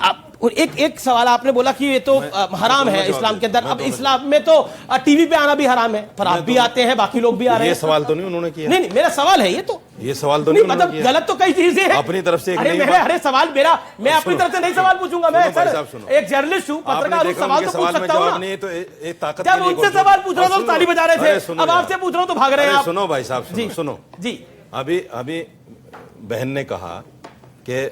एक सवाल आपने बोला कि ये तो हराम है इस्लाम के अंदर। अब इस्लाम में तो टीवी पे आना भी हराम है, पर आप भी आते हैं, बाकी लोग भी आ रहे हैं। ये सवाल तो नहीं उन्होंने किया। नहीं मेरा सवाल है ये सवाल तो नहीं मतलब गलत तो कई चीजें हैं अपनी तरफ से। अरे सवाल मेरा, मैं अपनी तरफ से नहीं सवाल पूछूंगा। मैं एक जर्नलिस्ट हूँ, पत्रकार हूँ, सवाल तो पूछ सकता हूँ ना। तो एक ताकत, जब उनसे सवाल पूछ रहा था ताली बजा रहे थे, अब आपसे पूछ रहा हूँ तो भाग रहे हैं आप। सुनो भाई साहब, सुनो जी। अभी बहन ने कहा कि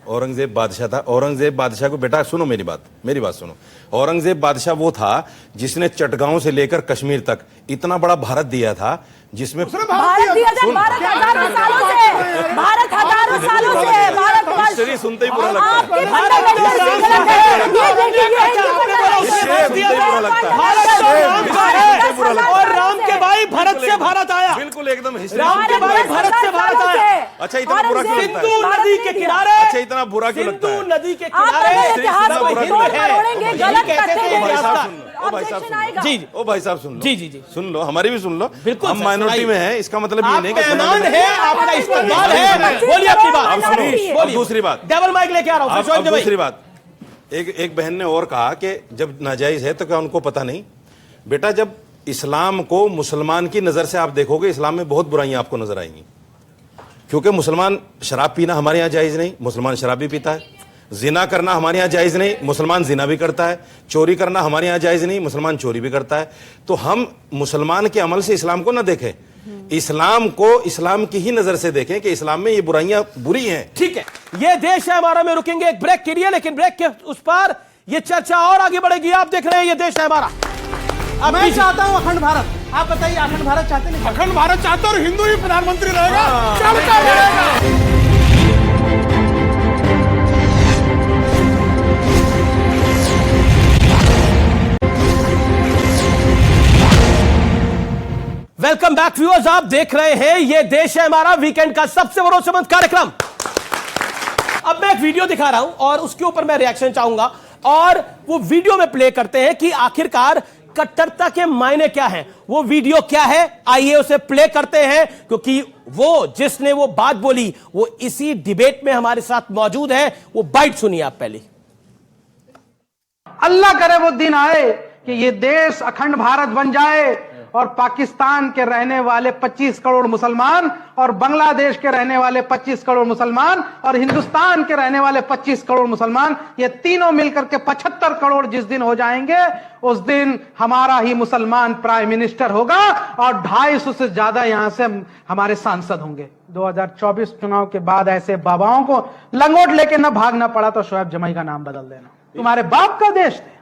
औरंगजेब बादशाह था। औरंगजेब बादशाह को, बेटा सुनो मेरी बात सुनो। औरंगजेब बादशाह वो था जिसने चटगांव से लेकर कश्मीर तक इतना बड़ा भारत दिया था, जिसमें भारत दिया था, भारत हजारों सालों से हिस्ट्री सुनते ही बुरा लगता है। और राम के भाई भरत से भारत आया, बिल्कुल एकदम राम के भाई भरत से भारत आया। अच्छा इतना बुरा क्यों लगता है? सिंधु नदी के किनारे, अच्छा इतना बुरा क्यों लगता है? सिंधु नदी के किनारे ओ भाई साहब सुन लो, जी सुन लो, हमारी भी सुन लो। हम माइनॉरिटी में हैं, इसका मतलब ये नहीं कि आपका इस्तेमाल है। बोलिए अपनी बात। अब दूसरी बात, डबल माइक लेके आ रहा हूं। दूसरी बात, एक बहन ने और कहा कि जब नाजायज है तो क्या उनको पता नहीं? बेटा जब इस्लाम को मुसलमान की नजर से आप देखोगे, इस्लाम में बहुत बुराइयां आपको नजर आएंगी। क्योंकि मुसलमान शराब पीना हमारे यहाँ जायज नहीं, मुसलमान शराब भी पीता है। जिना करना हमारे यहाँ जायज नहीं, मुसलमान जिना भी करता है। चोरी करना हमारे यहाँ जायज नहीं, मुसलमान चोरी भी करता है। तो हम मुसलमान के अमल से इस्लाम को ना देखें, इस्लाम को इस्लाम की ही नजर से देखें कि इस्लाम में ये बुराइयां बुरी हैं। ठीक है, ये देश है हमारा में रुकेंगे एक ब्रेक के लिए, लेकिन ब्रेक के उस पर ये चर्चा और आगे बढ़ेगी। आप देख रहे हैं ये देश है हमारा। अब मैं चाहता हूं अखंड भारत। आप बताइए, अखंड भारत चाहते नहीं? अखंड भारत चाहते और हिंदू ही प्रधानमंत्री रहेगा, चलता रहेगा। वेलकम बैक व्यूअर्स, आप देख रहे हैं ये देश है हमारा, वीकेंड का सबसे भरोसेमंद कार्यक्रम। अब मैं एक वीडियो दिखा रहा हूं और उसके ऊपर मैं रिएक्शन चाहूंगा, और वो वीडियो में प्ले करते हैं कि आखिरकार कट्टरता के मायने क्या हैं। वो वीडियो क्या है, आइए उसे प्ले करते हैं, क्योंकि वो जिसने वो बात बोली वो इसी डिबेट में हमारे साथ मौजूद है। वो बाइट सुनिए आप पहले। अल्लाह करे वो दिन आए कि ये देश अखंड भारत बन जाए और पाकिस्तान के रहने वाले 25 करोड़ मुसलमान और बांग्लादेश के रहने वाले 25 करोड़ मुसलमान और हिंदुस्तान के रहने वाले 25 करोड़ मुसलमान, ये तीनों मिलकर के 75 करोड़ जिस दिन हो जाएंगे, उस दिन हमारा ही मुसलमान प्राइम मिनिस्टर होगा और 250 से ज्यादा यहां से हमारे सांसद होंगे। 2024 चुनाव के बाद ऐसे बाबाओं को लंगोट लेके न भागना पड़ा तो शोएब जमाई का नाम बदल देना। तुम्हारे बाप का देश थे।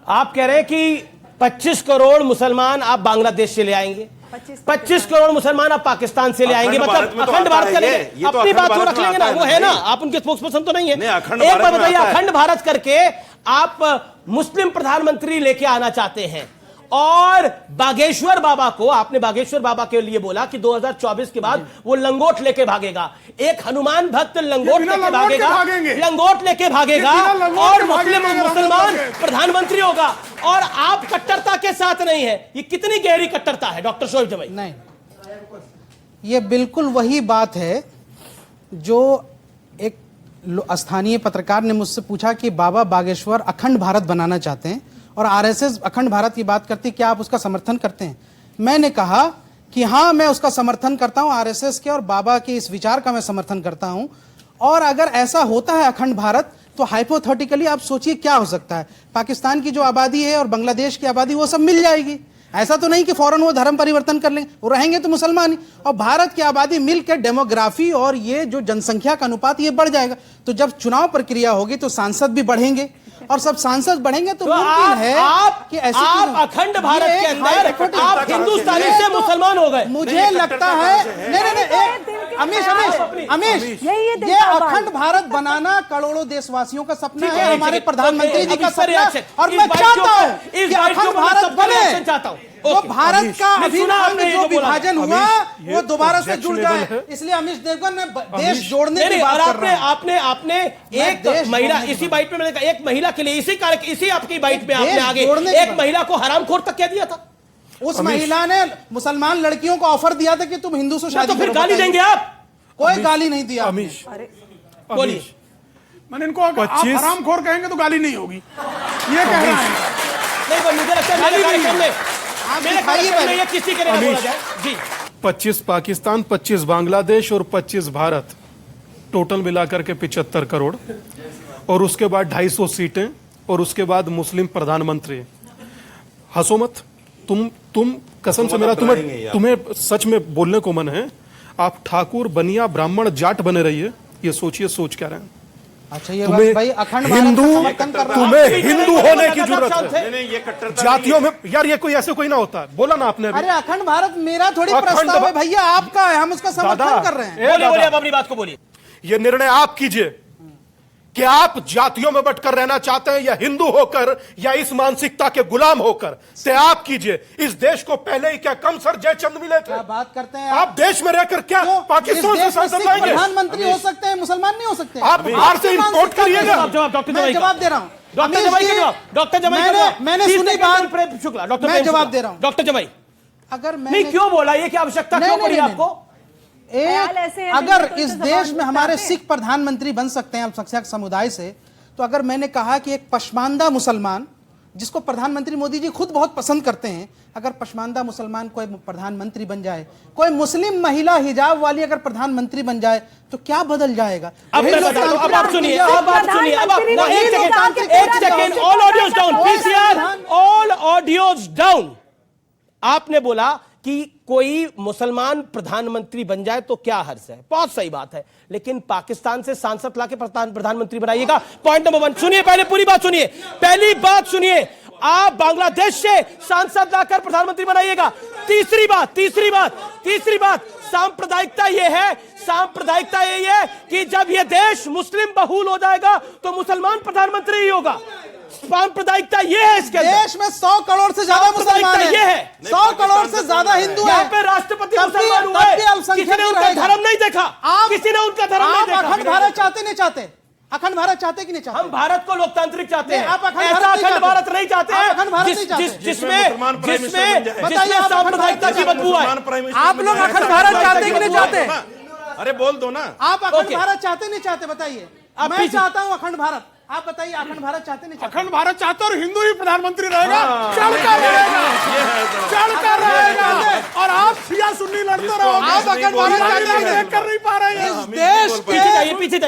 आप कह रहे हैं कि 25 करोड़ मुसलमान आप बांग्लादेश से ले आएंगे, 25 करोड़ मुसलमान आप पाकिस्तान से ले आएंगे, मतलब अखंड भारत करेंगे। अपनी बात तो रख लेंगे ना, वो है ना, आप उनके स्पोक्सपर्सन तो नहीं है। एक बात बताइए, अखंड भारत करके आप मुस्लिम प्रधानमंत्री लेके आना चाहते हैं, और बागेश्वर बाबा को आपने बागेश्वर बाबा के लिए बोला कि 2024 के बाद वो लंगोट लेके भागेगा। एक हनुमान भक्त लंगोट लेके भागेगा, लंगोट लेके भागेगा और मुसलमान प्रधानमंत्री होगा, और आप कट्टरता के साथ नहीं है। ये कितनी गहरी कट्टरता है डॉक्टर शोएब जमाई? नहीं, ये बिल्कुल वही बात है जो एक स्थानीय पत्रकार ने मुझसे पूछा कि बाबा बागेश्वर अखंड भारत बनाना चाहते हैं और आरएसएस अखंड भारत की बात करती, क्या आप उसका समर्थन करते हैं? मैंने कहा कि हाँ, मैं उसका समर्थन करता हूं, आरएसएस के और बाबा के इस विचार का मैं समर्थन करता हूं। और अगर ऐसा होता है अखंड भारत, तो हाइपोथेटिकली आप सोचिए क्या हो सकता है। पाकिस्तान की जो आबादी है और बांग्लादेश की आबादी, वो सब मिल जाएगी। ऐसा तो नहीं कि फौरन वो धर्म परिवर्तन कर लेंगे, वो रहेंगे तो मुसलमान ही, और भारत की आबादी मिलकर डेमोग्राफी और ये जो जनसंख्या का अनुपात ये बढ़ जाएगा। तो जब चुनाव प्रक्रिया होगी तो सांसद भी बढ़ेंगे, और सब सांसद बढ़ेंगे तो मुमकिन है कि ऐसे आप अखंड भारत के अंदर आप हिंदुस्तानी से मुसलमान हो गए। मुझे लगता है नहीं, अमीश, ये अखंड भारत बनाना करोड़ों देशवासियों का सपना है, हमारे प्रधानमंत्री जी का सपना है, और मैं चाहता हूँ कि अखंड भारत बने। वो भारत का अभी जो विभाजन हुआ वो दोबारा से जुड़ जाए, इसलिए अमीश देवगन ने देश जोड़ने की बात कर रहा है। आपने एक महिला, इसी बाइट में मैंने कहा, एक महिला के लिए इसी आपकी बाइट में आपने आगे एक महिला को हरामखोर तक कह दिया था। उस महिला ने मुसलमान लड़कियों को ऑफर दिया था कि तुम हिंदू से शादी करो, तो फिर गाली देंगे आप? कोई गाली नहीं दिया। अमीश, बोलिए। मैंने इनको आप हरामखोर कहेंगे तो गाली नहीं होगी, ये कह रहा है। नहीं, मुझे लगता है मेरे किसी के लिए बोला जाए जी। 25 पाकिस्तान, 25 बांग्लादेश और 25 भारत, टोटल मिलाकर के 75 करोड़, और उसके बाद 250 सीटें, और उसके बाद मुस्लिम प्रधानमंत्री। हंसो मत, तुम कसम से मेरा तुम्हें सच में बोलने को मन है। आप ठाकुर, बनिया, ब्राह्मण, जाट बने रहिए, ये सोचिए सोच क्या रहे हैं। अच्छा, ये भाई अखंड हिंदू, तुम्हें हिंदू होने की जरूरत है। जातियों में यार ये कोई ऐसे कोई ना होता है, बोला ना आपने अभी। अरे अखंड भारत मेरा थोड़ी प्रस्ताव है भैया, आपका है, हम उसका समर्थन कर रहे हैं। बोलिए, आप अपनी बात को बोलिए। ये निर्णय आप कीजिए कि आप जातियों में बंटकर रहना चाहते हैं, या हिंदू होकर, या इस मानसिकता के गुलाम होकर, से आप कीजिए। इस देश को पहले ही क्या कम सर जयचंद मिले थे? क्या बात करते हैं आप देश में रहकर क्या पाकिस्तान से सांसद लाएंगे? प्रधानमंत्री हो सकते हैं, मुसलमान नहीं हो सकते। आप बाहर से इंपोर्ट करिएगा। मैं जवाब दे रहा हूँ डॉक्टर जमाई का जवाब। डॉक्टर जमाई, मैंने सुनी बात, शुक्ला, डॉक्टर मैं जवाब दे रहा हूँ। डॉक्टर जमाई, अगर नहीं क्यों बोला, ये क्या आवश्यकता क्यों पड़ी आपको? अगर इस देश में हमारे सिख प्रधानमंत्री बन सकते हैं अल्पसंख्यक समुदाय से, तो अगर मैंने कहा कि एक पश्मानदा मुसलमान जिसको प्रधानमंत्री मोदी जी खुद बहुत पसंद करते हैं, अगर पशमानदा मुसलमान कोई प्रधानमंत्री बन जाए, कोई मुस्लिम महिला हिजाब वाली अगर प्रधानमंत्री बन जाए, तो क्या बदल जाएगा? अब मैं बता दूं, अब आप सुनिए, अब आप सुनिए, अब आप एक second, all audios down, PCR, all audios down. आपने बोला कि कोई मुसलमान प्रधानमंत्री बन जाए तो क्या हर्ष है, बहुत सही बात है, लेकिन पाकिस्तान से सांसद लाके प्रधानमंत्री बनाइएगा। पॉइंट नंबर 1 सुनिए, पहले पूरी बात सुनिए, पहली बात सुनिए, आप बांग्लादेश से सांसद लाकर प्रधानमंत्री बनाइएगा। तीसरी बात, सांप्रदायिकता यह है, सांप्रदायिकता यही है कि जब यह देश मुस्लिम बहुल हो जाएगा तो मुसलमान प्रधानमंत्री ही होगा। सांप्रदायिकता यह है, इसके देश में 100 करोड़ से ज्यादा मुसलमान हैं, ये है 100 करोड़ से ज्यादा हिंदू हैं। यहाँ पे राष्ट्रपति मुसलमान हुए, किसी ने उनका धर्म नहीं देखा, किसी ने उनका धर्म नहीं देखा। अखंड भारत चाहते नहीं चाहते? अखंड भारत चाहते कि नहीं चाहते? हम भारत को लोकतांत्रिक चाहते हैं, आप ऐसा अखंड भारत नहीं चाहते हैं जिसमें सांप्रदायिकता की बदबू है। आप लोग अखंड भारत चाहते कि नहीं चाहते? अरे बोल दो ना। आप अखंड भारत चाहते नहीं चाहते? बताइए। मैं चाहता हूं अखंड भारत, आप बताइए अखंड भारत चाहते नहीं चाहते? अखंड भारत चाहते और हिंदू ही प्रधानमंत्री रहेगा, चढ़कर रहेगा, और आप शिया सुन्नी लड़ते रहोगे। आप अखंड भारत देख कर नहीं पा रहे हैं।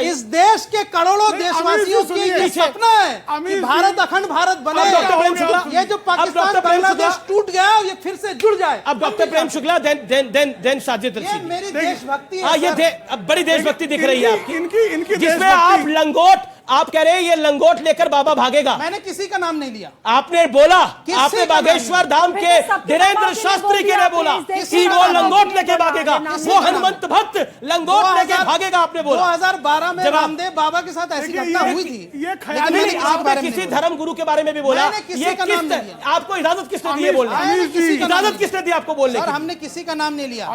इस देश के करोड़ों देशवासियों की ये सपना है कि भारत अखंड भारत बने। ये जो पाकिस्तान बांग्लादेश टूट गया ये फिर से जुड़ जाए। अब डॉक्टर प्रेम शुक्ला, देन साजिद ये मेरी देशभक्ति है। ये अब बड़ी देशभक्ति दिख रही है आपकी, इनकी जिसमें आप लंगोट, आप कह रहे हैं ये लंगोट लेकर बाबा भागेगा। मैंने किसी का नाम नहीं लिया। आपने बोला, आपने बागेश्वर धाम के धीरेन्द्र शास्त्री के ने बोला कि वो लंगोट लेके भागेगा, वो हनुमंत भक्त लंगोट लेके भागेगा। आपने बोला 2012 में रामदेव बाबा के साथ ऐसी घटना हुई थी। आपने किसी धर्म गुरु के बारे में भी बोला, ये आपको इजाजत किसने दी है बोलने? इजाजत किसने दी आपको बोलने की? हमने किसी का नाम नहीं लिया।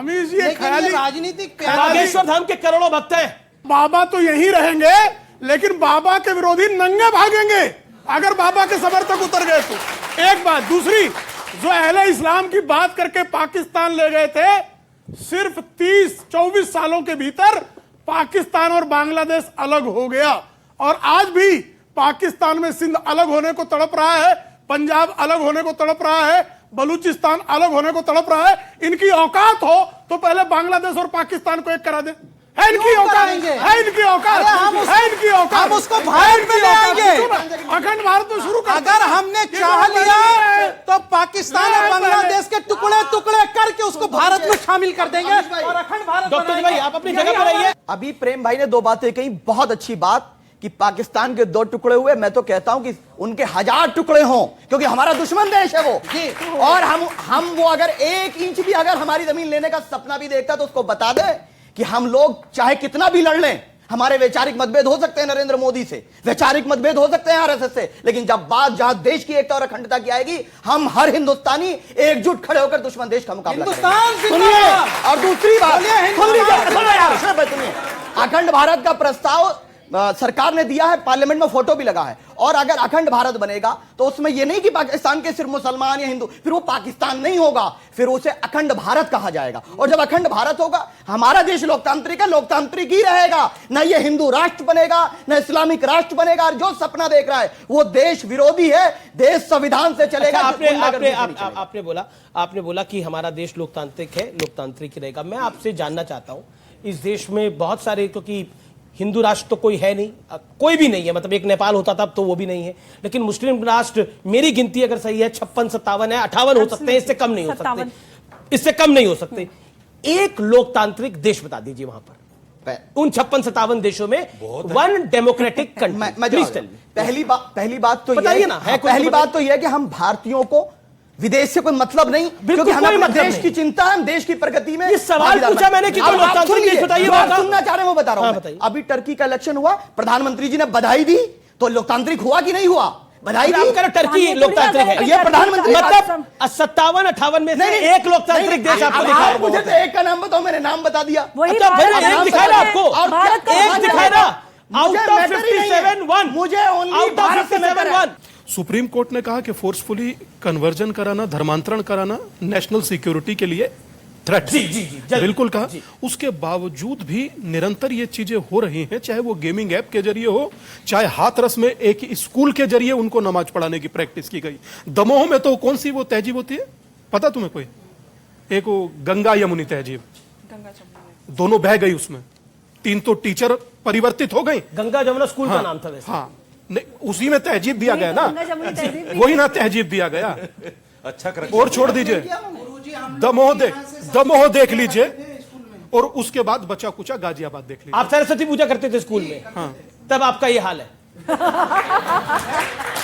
राजनीतिक बागेश्वर धाम के करोड़ों भक्त हैं। बाबा तो यहीं रहेंगे, लेकिन बाबा के विरोधी नंगे भागेंगे अगर बाबा के समर्थक उतर गए तो। एक बात। दूसरी, जो अहले इस्लाम की बात करके पाकिस्तान ले गए थे, सिर्फ 30-24 सालों के भीतर पाकिस्तान और बांग्लादेश अलग हो गया। और आज भी पाकिस्तान में सिंध अलग होने को तड़प रहा है, पंजाब अलग होने को तड़प रहा है, बलूचिस्तान अलग होने को तड़प रहा है। इनकी औकात हो तो पहले बांग्लादेश और पाकिस्तान को एक करा दे। है इनकी औकात, है इनकी औकात, है इनकी औकात। हम उसको भारत में ले आएंगे। अखंड भारत में शुरू कर। अगर हमने चाह लिया तो पाकिस्तान और बांग्लादेश के टुकड़े टुकड़े करके उसको भारत में शामिल कर देंगे और अखंड भारत। डॉक्टर भाई आप अपनी जगह पर रहिए। अभी प्रेम भाई ने 2 बातें कही, बहुत अच्छी बात कि पाकिस्तान के 2 टुकड़े हुए। मैं तो कहता हूं कि उनके 1000 टुकड़े हों, क्योंकि हमारा दुश्मन देश है वो। और हम वो अगर 1 इंच भी अगर हमारी जमीन लेने का सपना भी देखता तो उसको बता दे कि हम लोग चाहे कितना भी लड़ लें, हमारे वैचारिक मतभेद हो सकते हैं नरेंद्र मोदी से, वैचारिक मतभेद हो सकते हैं आरएसएस से, लेकिन जब बात जहां देश की एकता और अखंडता की आएगी, हम हर हिंदुस्तानी एकजुट खड़े होकर दुश्मन देश का मुकाबला करेंगे। सुनिए, और दूसरी बात, सुनिए, अखंड भारत का प्रस्ताव सरकार ने दिया है, पार्लियामेंट में फोटो भी लगा है। और अगर अखंड भारत बनेगा तो उसमें यह नहीं कि पाकिस्तान के सिर्फ मुसलमान या हिंदू, फिर वो पाकिस्तान नहीं होगा, फिर उसे अखंड भारत कहा जाएगा। और जब अखंड भारत होगा, हमारा देश लोकतांत्रिक है, लोकतांत्रिक ही रहेगा, न ये हिंदू राष्ट्र बनेगा, न इस्लामिक राष्ट्र बनेगा। और जो सपना देख रहा है वो देश विरोधी है, देश संविधान से चलेगा। आपने बोला कि हमारा देश लोकतांत्रिक है, लोकतांत्रिक ही रहेगा। मैं आपसे जानना चाहता हूं, इस देश में बहुत सारे, क्योंकि हिंदू राष्ट्र तो कोई है नहीं, कोई भी नहीं है, मतलब एक नेपाल होता था तो वो भी नहीं है, लेकिन मुस्लिम राष्ट्र, मेरी गिनती अगर सही है 56-57 है, 58 हो सकते हैं, इससे कम नहीं हो सकते, इससे कम नहीं हो सकते। एक लोकतांत्रिक देश बता दीजिए वहां पर, उन 56-57 देशों में 1 डेमोक्रेटिक कंट्री। पहली बात तो बताइए ना, पहली बात तो यह है कि हम भारतीयों को विदेश से कोई मतलब नहीं, क्योंकि हमें अपने देश की चिंता है, हम देश की प्रगति में। ये सवाल पूछा मैंने कि लोकतांत्रिक देश बताइए, सुनना चाह रहे हैं वो बता रहा हूं। अभी टर्की का इलेक्शन हुआ, प्रधानमंत्री जी ने बधाई दी, तो लोकतांत्रिक हुआ कि नहीं हुआ? बधाई दी। टर्की लोकतांत्रिक है, ये प्रधानमंत्री मतलब 57-58 में से एक लोकतांत्रिक देश आपको दिखा। मुझे तो एक का नाम बताओ, मैंने नाम बता दिया। एक दिखाया ना आपको, एक दिखाया ना, आउट ऑफ 57 मुझे आउट ऑफ 57 सुप्रीम कोर्ट ने कहा कि फोर्सफुली कन्वर्जन कराना, धर्मांतरण कराना नेशनल सिक्योरिटी के लिए थ्रेट। जी जी जी जल्दी। बिल्कुल कहा। उसके बावजूद भी निरंतर ये चीजें हो रही हैं, चाहे वो गेमिंग ऐप के जरिए हो, चाहे हाथरस में एक स्कूल के जरिए उनको नमाज पढ़ाने की प्रैक्टिस की गई। दमोह में तो कौन सी वो तहजीब होती है पता तुम्हें कोई? एक वो गंगा यमुनी तहजीब, दोनों बह गई उसमें, 3 तो टीचर परिवर्तित हो गई। गंगा जमुना स्कूल का नाम था वैसे। हाँ नहीं, उसी में तहजीब दिया गया ना, वही ना तहजीब दिया गया। अच्छा और छोड़ दीजिए, दमोह देख लीजिए, और उसके बाद बचा कुचा गाजियाबाद देख लीजिए। आप सरस्वती पूजा करते थे स्कूल में? हाँ। तब आपका ये हाल है।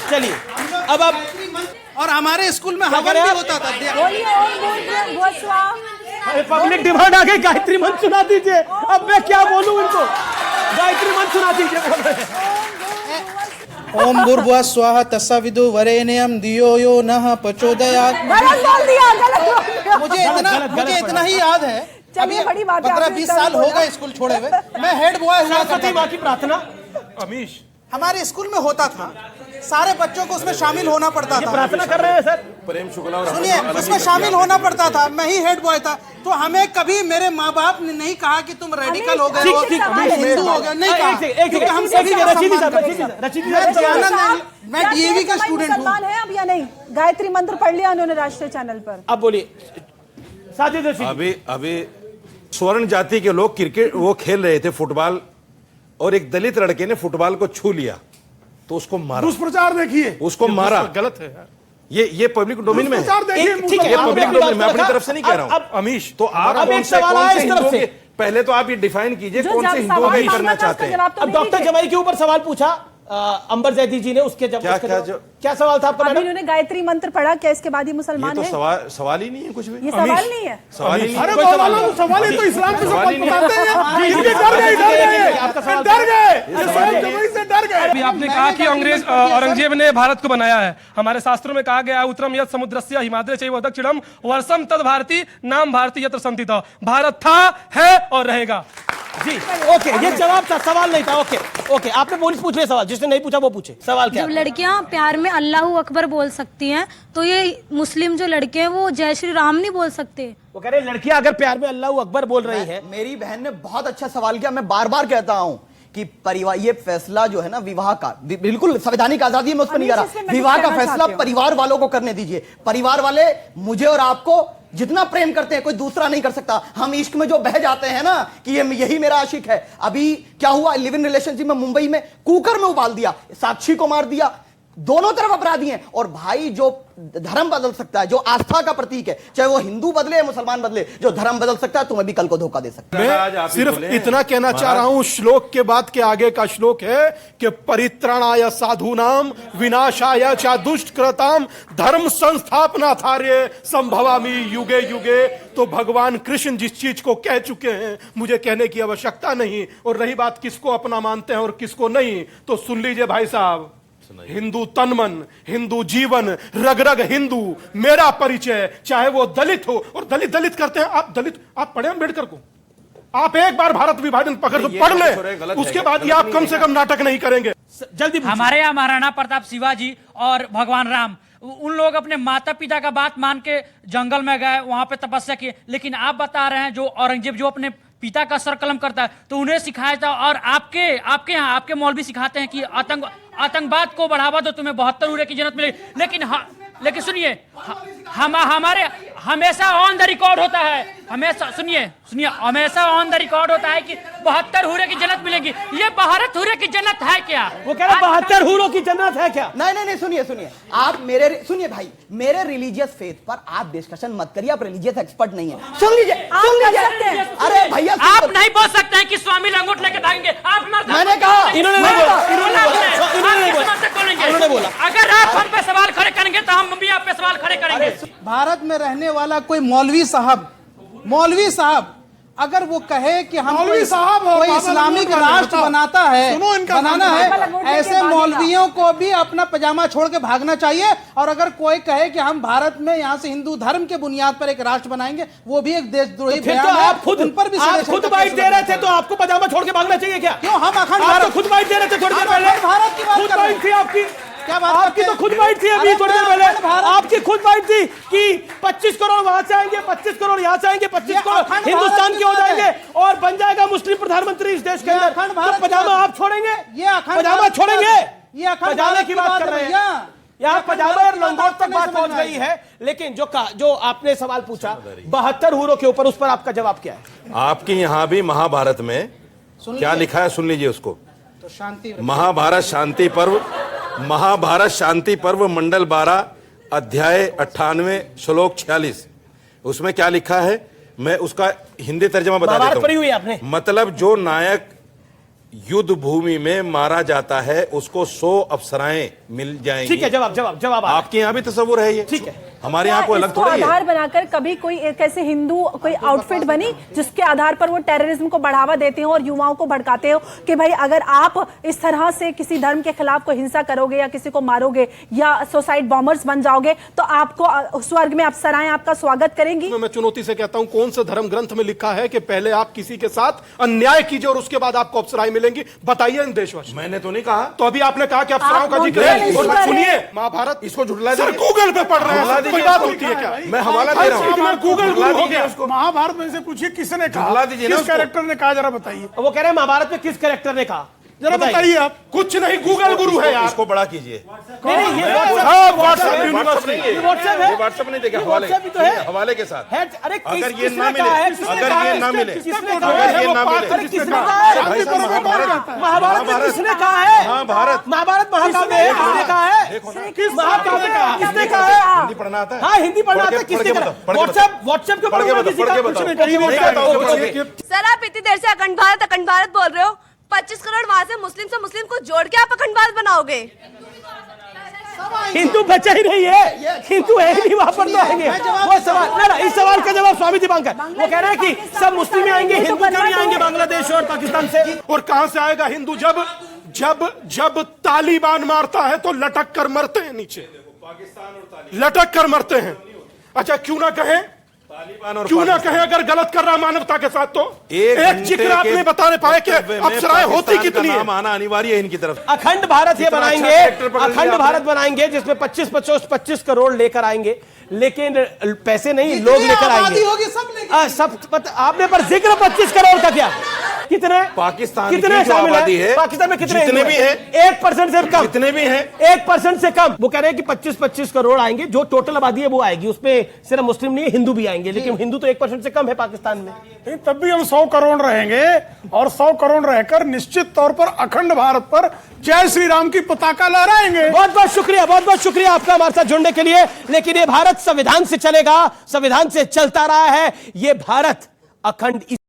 चलिए अब आप, और हमारे स्कूल में हवन भी होता था। पब्लिक डिमांड आ गई, गायत्री मंत्र सुना दीजिए। अब मैं क्या बोलूं इनको, गायत्री मंत्र सुना दीजिए। ओम भूर्भुवः स्वाहा तत्सवितु वरेण्यं धियो यो नः प्रचोदयात्। मुझे इतना ही याद है, चलिए बड़ी बात है, 15-20 साल हो गए स्कूल छोड़े हुए, मैं हेड बॉय हुआ सरस्वती माँ की प्रार्थना अमीश हमारे स्कूल में होता था, सारे बच्चों को उसमें शामिल होना पड़ता था। प्रार्थना कर रहे हैं सर। प्रेम शुक्ला और सुनिए, उसमें शामिल होना पड़ता था, मैं ही हेड बॉय था, तो हमें कभी मेरे माँ बाप ने नहीं कहा कि तुम रेडिकल हो गए हो, हिंदू हो गए, नहीं कहा, क्योंकि हम सभी का सम्मान करते हैं। मैं डीएवी का स्टूडेंट हूँ। है अब या नहीं? गायत्री मंत्र पढ़ लिया उन्होंने राष्ट्रीय चैनल पर। अब बोलिए साजिद रशीदी। अभी स्वर्ण जाति के लोग क्रिकेट वो खेल रहे थे फुटबॉल, और एक दलित लड़के ने फुटबॉल को छू लिया तो उसको मारा। दुष्प्रचार देखिए, उसको मारा। गलत है यार, ये पब्लिक डोमेन में है। ठीक है, ये पब्लिक डोमेन, मैं अपनी तरफ से नहीं कह रहा हूं। अब अमीश तो आप अब कौन एक से सवाल आया इस तरफ हिंदुओं से। के, पहले तो आप ये डिफाइन कीजिए जो कौन जब से हिंदुओं सवाल में करना मांगा था, चाहते उसका हैं। जवाब तो अब डॉक्टर जवाई के ऊपर सवाल पूछा अंबर जैदी जी ने, उसके जब क्या सवाल था आपका अभी मैडम? उन्होंने गायत्री मंत्र पढ़ा, क्या इसके बाद ही ये मुसलमान तो है? सवाल ही नहीं है कुछ भी। ये सवाल नहीं है। सवाल ही नहीं अरे है। मौलाना वो सवाल ही तो इस्लाम के सवाल ही नहीं है। बताते हैं। इनके आपका सवाल डर गए, से डर गए। अभी आपने कहा कि अंग्रेज औरंगजेब ने भारत को बनाया है। हमारे शास्त्रों में कहा गया है, उत्तरम यत् समुद्रस्य हिमाद्रे चैव दक्षिणम वर्षम तद भारती नाम भारती यत्र संतिता। भारत था, है और रहेगा। जी ओके, ये जवाब था, सवाल नहीं था। ओके ओके, आपने पुलिस पूछ लिया सवाल, जिसने नहीं पूछा वो पूछे। सवाल क्या? जब लड़कियां प्यार में अल्लाहू अकबर बोल सकती हैं, तो ये मुस्लिम जो लड़के हैं वो जय श्री राम नहीं बोल सकते? वो कह रहे लड़कियां अगर प्यार में अल्लाह अकबर बोल रही हैं। मेरी बहन ने बहुत अच्छा सवाल किया। मैं बार बार कहता हूं कि परिवार, ये फैसला जो है ना विवाह का, बिल्कुल संवैधानिक आजादी में उस पर नहीं कह रहा, विवाह का फैसला परिवार वालों को करने दीजिए। परिवार वाले मुझे और आपको जितना प्रेम करते हैं कोई दूसरा नहीं कर सकता। हम इश्क में जो बह जाते हैं ना कि ये यही मेरा आशिक है। अभी क्या हुआ, लिव इन रिलेशनशिप में मुंबई में कुकर में उबाल दिया, साक्षी को मार दिया, दोनों तरफ अपराधी हैं। और भाई जो धर्म बदल सकता है, जो आस्था का प्रतीक है, चाहे वो हिंदू बदले या मुसलमान बदले, जो धर्म बदल सकता है तुम्हें भी कल को धोखा दे सकता है। मैं सिर्फ इतना कहना चाह रहा हूं, श्लोक के बाद के आगे का श्लोक है कि परित्राणाय साधूनाम विनाशाय च दुष्कृताम धर्म संस्थापनार्थाय संभवामि युगे युगे। तो भगवान कृष्ण जिस चीज को कह चुके हैं मुझे कहने की आवश्यकता नहीं। और रही बात किसको अपना मानते हैं और किसको नहीं, तो सुन लीजिए भाई साहब, हिंदू तन मन, हिंदू जीवन, रग रग हिंदू मेरा परिचय। चाहे वो दलित हो, और दलित करते हैं आप, दलित आप पढ़े अम्बेडकर को, आप एक बार भारत विभाजन पकड़ तो पढ़ ले, उसके बाद ये आप कम से कम नाटक नहीं करेंगे। जल्दी हमारे यहाँ महाराणा प्रताप शिवाजी और भगवान राम, उन लोग अपने माता पिता का बात मान के जंगल में गए, वहां पे तपस्या की। लेकिन आप बता रहे हैं जो औरंगजेब जो अपने पिता का सर कलम करता है, तो उन्हें सिखाया था। और आपके यहाँ आपके मौलवी सिखाते हैं कि आतंकवाद को बढ़ावा दो, तुम्हें 72 उरे की जन्नत मिलेगी। लेकिन सुनिए, हमारे हमेशा ऑन द रिकॉर्ड होता है, हमेशा सुनिए हमेशा ऑन द रिकॉर्ड होता है कि 72 हुरे की जन्नत मिलेगी। ये 72 हुरे की जन्नत है क्या? वो कह रहे 72 हुरों की जन्नत है क्या? नहीं, सुनिए आप सुनिए भाई, मेरे रिलीजियस फेथ पर आप डिस्कशन मत करिए, आप रिलीजियस एक्सपर्ट नहीं है। सुन लीजिए। अरे भैया आप नहीं बोल सकते हैं कि स्वामी लंगोट लेके भागेंगे। आप मैंने कहा, इन्होंने बोला अगर आप हम पे सवाल खड़े करेंगे तो हम भी आप पे सवाल खड़े करेंगे। भारत में रहने वाला कोई मौलवी साहब अगर वो कहे कि हम कोई इस्लामिक राष्ट्र बनाता है, बनाना है, ऐसे मौलवियों को भी अपना पजामा छोड़ के भागना चाहिए। और अगर कोई कहे कि हम भारत में यहाँ से हिंदू धर्म के बुनियाद पर एक राष्ट्र बनाएंगे, वो भी एक देशद्रोही बयान है। आप खुद बाइट दे रहे थे, तो आपको पजामा छोड़ के भागना चाहिए क्या? क्यों? हम अखंड भारत खुद बाइट दे रहे थे थोड़ी देर पहले, भारत की बात खुद बाइट थी आपकी, क्या बात आपकी तो खुद बाइट थी अभी थोड़ी देर पहले, आपकी खुद मूल पॉइंट थी कि 25 करोड़ वहां से आएंगे, 25 करोड़ यहां से आएंगे, 25 करोड़ हिंदुस्तान के हो जाएंगे और बन जाएगा मुस्लिम प्रधानमंत्री इस देश के अंदर। तो पजामा आप छोड़ेंगे? पजामा छोड़ेंगे? पजामे की बात कर रहे हैं यहाँ, पजामा और लंगोट तक बात पहुंच गई है। लेकिन जो आपने सवाल पूछा 72 हूरों के ऊपर, उस पर आपका जवाब क्या है? आपके यहां भी महाभारत में क्या लिखा है, सुन लीजिए उसको। तो शांति, महाभारत शांति पर्व मंडल 12 अध्याय 98 श्लोक 46, उसमें क्या लिखा है, मैं उसका हिंदी तर्जमा बता देता हूं। पढ़ी हुई आपने? मतलब जो नायक युद्ध भूमि में मारा जाता है उसको 100 अप्सराएं मिल जाएंगी। ठीक है, जवाब आपके यहाँ भी तस्वुर है ये? ठीक है, हमारे यहाँ कोई अलग थोड़ी है। आधार बनाकर कभी कोई एक ऐसे हिंदू कोई आउटफिट बनी जिसके आधार पर वो टेररिज्म को बढ़ावा देते हो और युवाओं को भड़काते हो कि भाई अगर आप इस तरह से किसी धर्म के खिलाफ कोई हिंसा करोगे या किसी को मारोगे या सुसाइड बॉम्बर्स बन जाओगे तो आपको स्वर्ग में अप्सराएं आपका स्वागत करेंगी। मैं चुनौती से कहता हूं, कौन से धर्म ग्रंथ में लिखा है कि पहले आप किसी के साथ अन्याय कीजिए और उसके बाद आपको अप्सराएं मिलेंगी? बताइए इन देशवासी। मैंने तो नहीं कहा। तो अभी आपने कहा कि अप्सराओं का जिक्र है। सुनिए, महाभारत इसको झुठला सर गूगल पे पढ़ रहे हैं, कोई बात होती है क्या? मैं हवाला दे रहा हूँ। गूगल हो गया उसको। महाभारत में से पूछिए किसने कहा, किस कैरेक्टर ने कहा, जरा बताइए। वो कह रहे हैं महाभारत में किस कैरेक्टर ने कहा, जरा बताइए आप। कुछ नहीं, गूगल गुरु है यार। इसको बड़ा कीजिए। नहीं, ये व्हाट्सएप है, व्हाट्सएप नहीं देगा, हवाले के साथ। अरे अगर ये ना मिले, महाभारत में किसने कहा है? महाभारत महाकाव्य है, किसने कहा है? महाकाव्य किसने कहा है? हिंदी पढ़ना आता है? हाँ, हिंदी पढ़ना आता है। किसने कहा? व्हाट्सएप के सर आप इतनी देर से अखंड भारत बोल रहे हो, 25 करोड़ वहां से मुस्लिम को जोड़ के आप अखंड भारत बनाओगे? हिंदू बचा ही नहीं है, हिंदू है ही नहीं, वहां पर तो आएंगे। वो सवाल ना, इस सवाल का जवाब स्वामी दीपांकर वो कह रहे हैं कि सब मुस्लिम ही आएंगे, हिंदू क्यों नहीं आएंगे बांग्लादेश और पाकिस्तान से? और कहां से आएगा हिंदू? जब तालिबान मारता है तो लटक कर मरते हैं, नीचे लटक कर मरते हैं। अच्छा, क्यों ना कहें अगर गलत कर रहा मानवता के साथ तो एक जिक्र आपने बता नहीं पाए कि अप्सराएं होती कितनी है? आना अनिवार्य है इनकी तरफ। अखंड भारत ये बनाएंगे, अखंड भारत बनाएंगे जिसमें 25 करोड़ लेकर आएंगे, लेकिन पैसे नहीं, लोग लेकर आएंगे सब। आपने पर जिक्र 25 करोड़ का क्या? कितने पाकिस्तान कितने की जो आबादी है, पाकिस्तान में कितने जितने भी है, 1% से कम, जितने भी है 1% से कम। वो कह रहे हैं कि 25 करोड़ आएंगे, जो टोटल आबादी है वो आएगी, उसमें सिर्फ मुस्लिम नहीं हिंदू भी आएंगे, लेकिन हिंदू तो 1% से कम है पाकिस्तान में। तब भी हम 100 करोड़ रहेंगे और 100 करोड़ रहकर निश्चित तौर पर अखंड भारत पर जय श्री राम की पताका लहराएंगे। बहुत बहुत शुक्रिया आपका हमारे साथ जुड़ने के लिए। लेकिन ये भारत संविधान से चलेगा, संविधान से चलता रहा है, ये भारत अखंड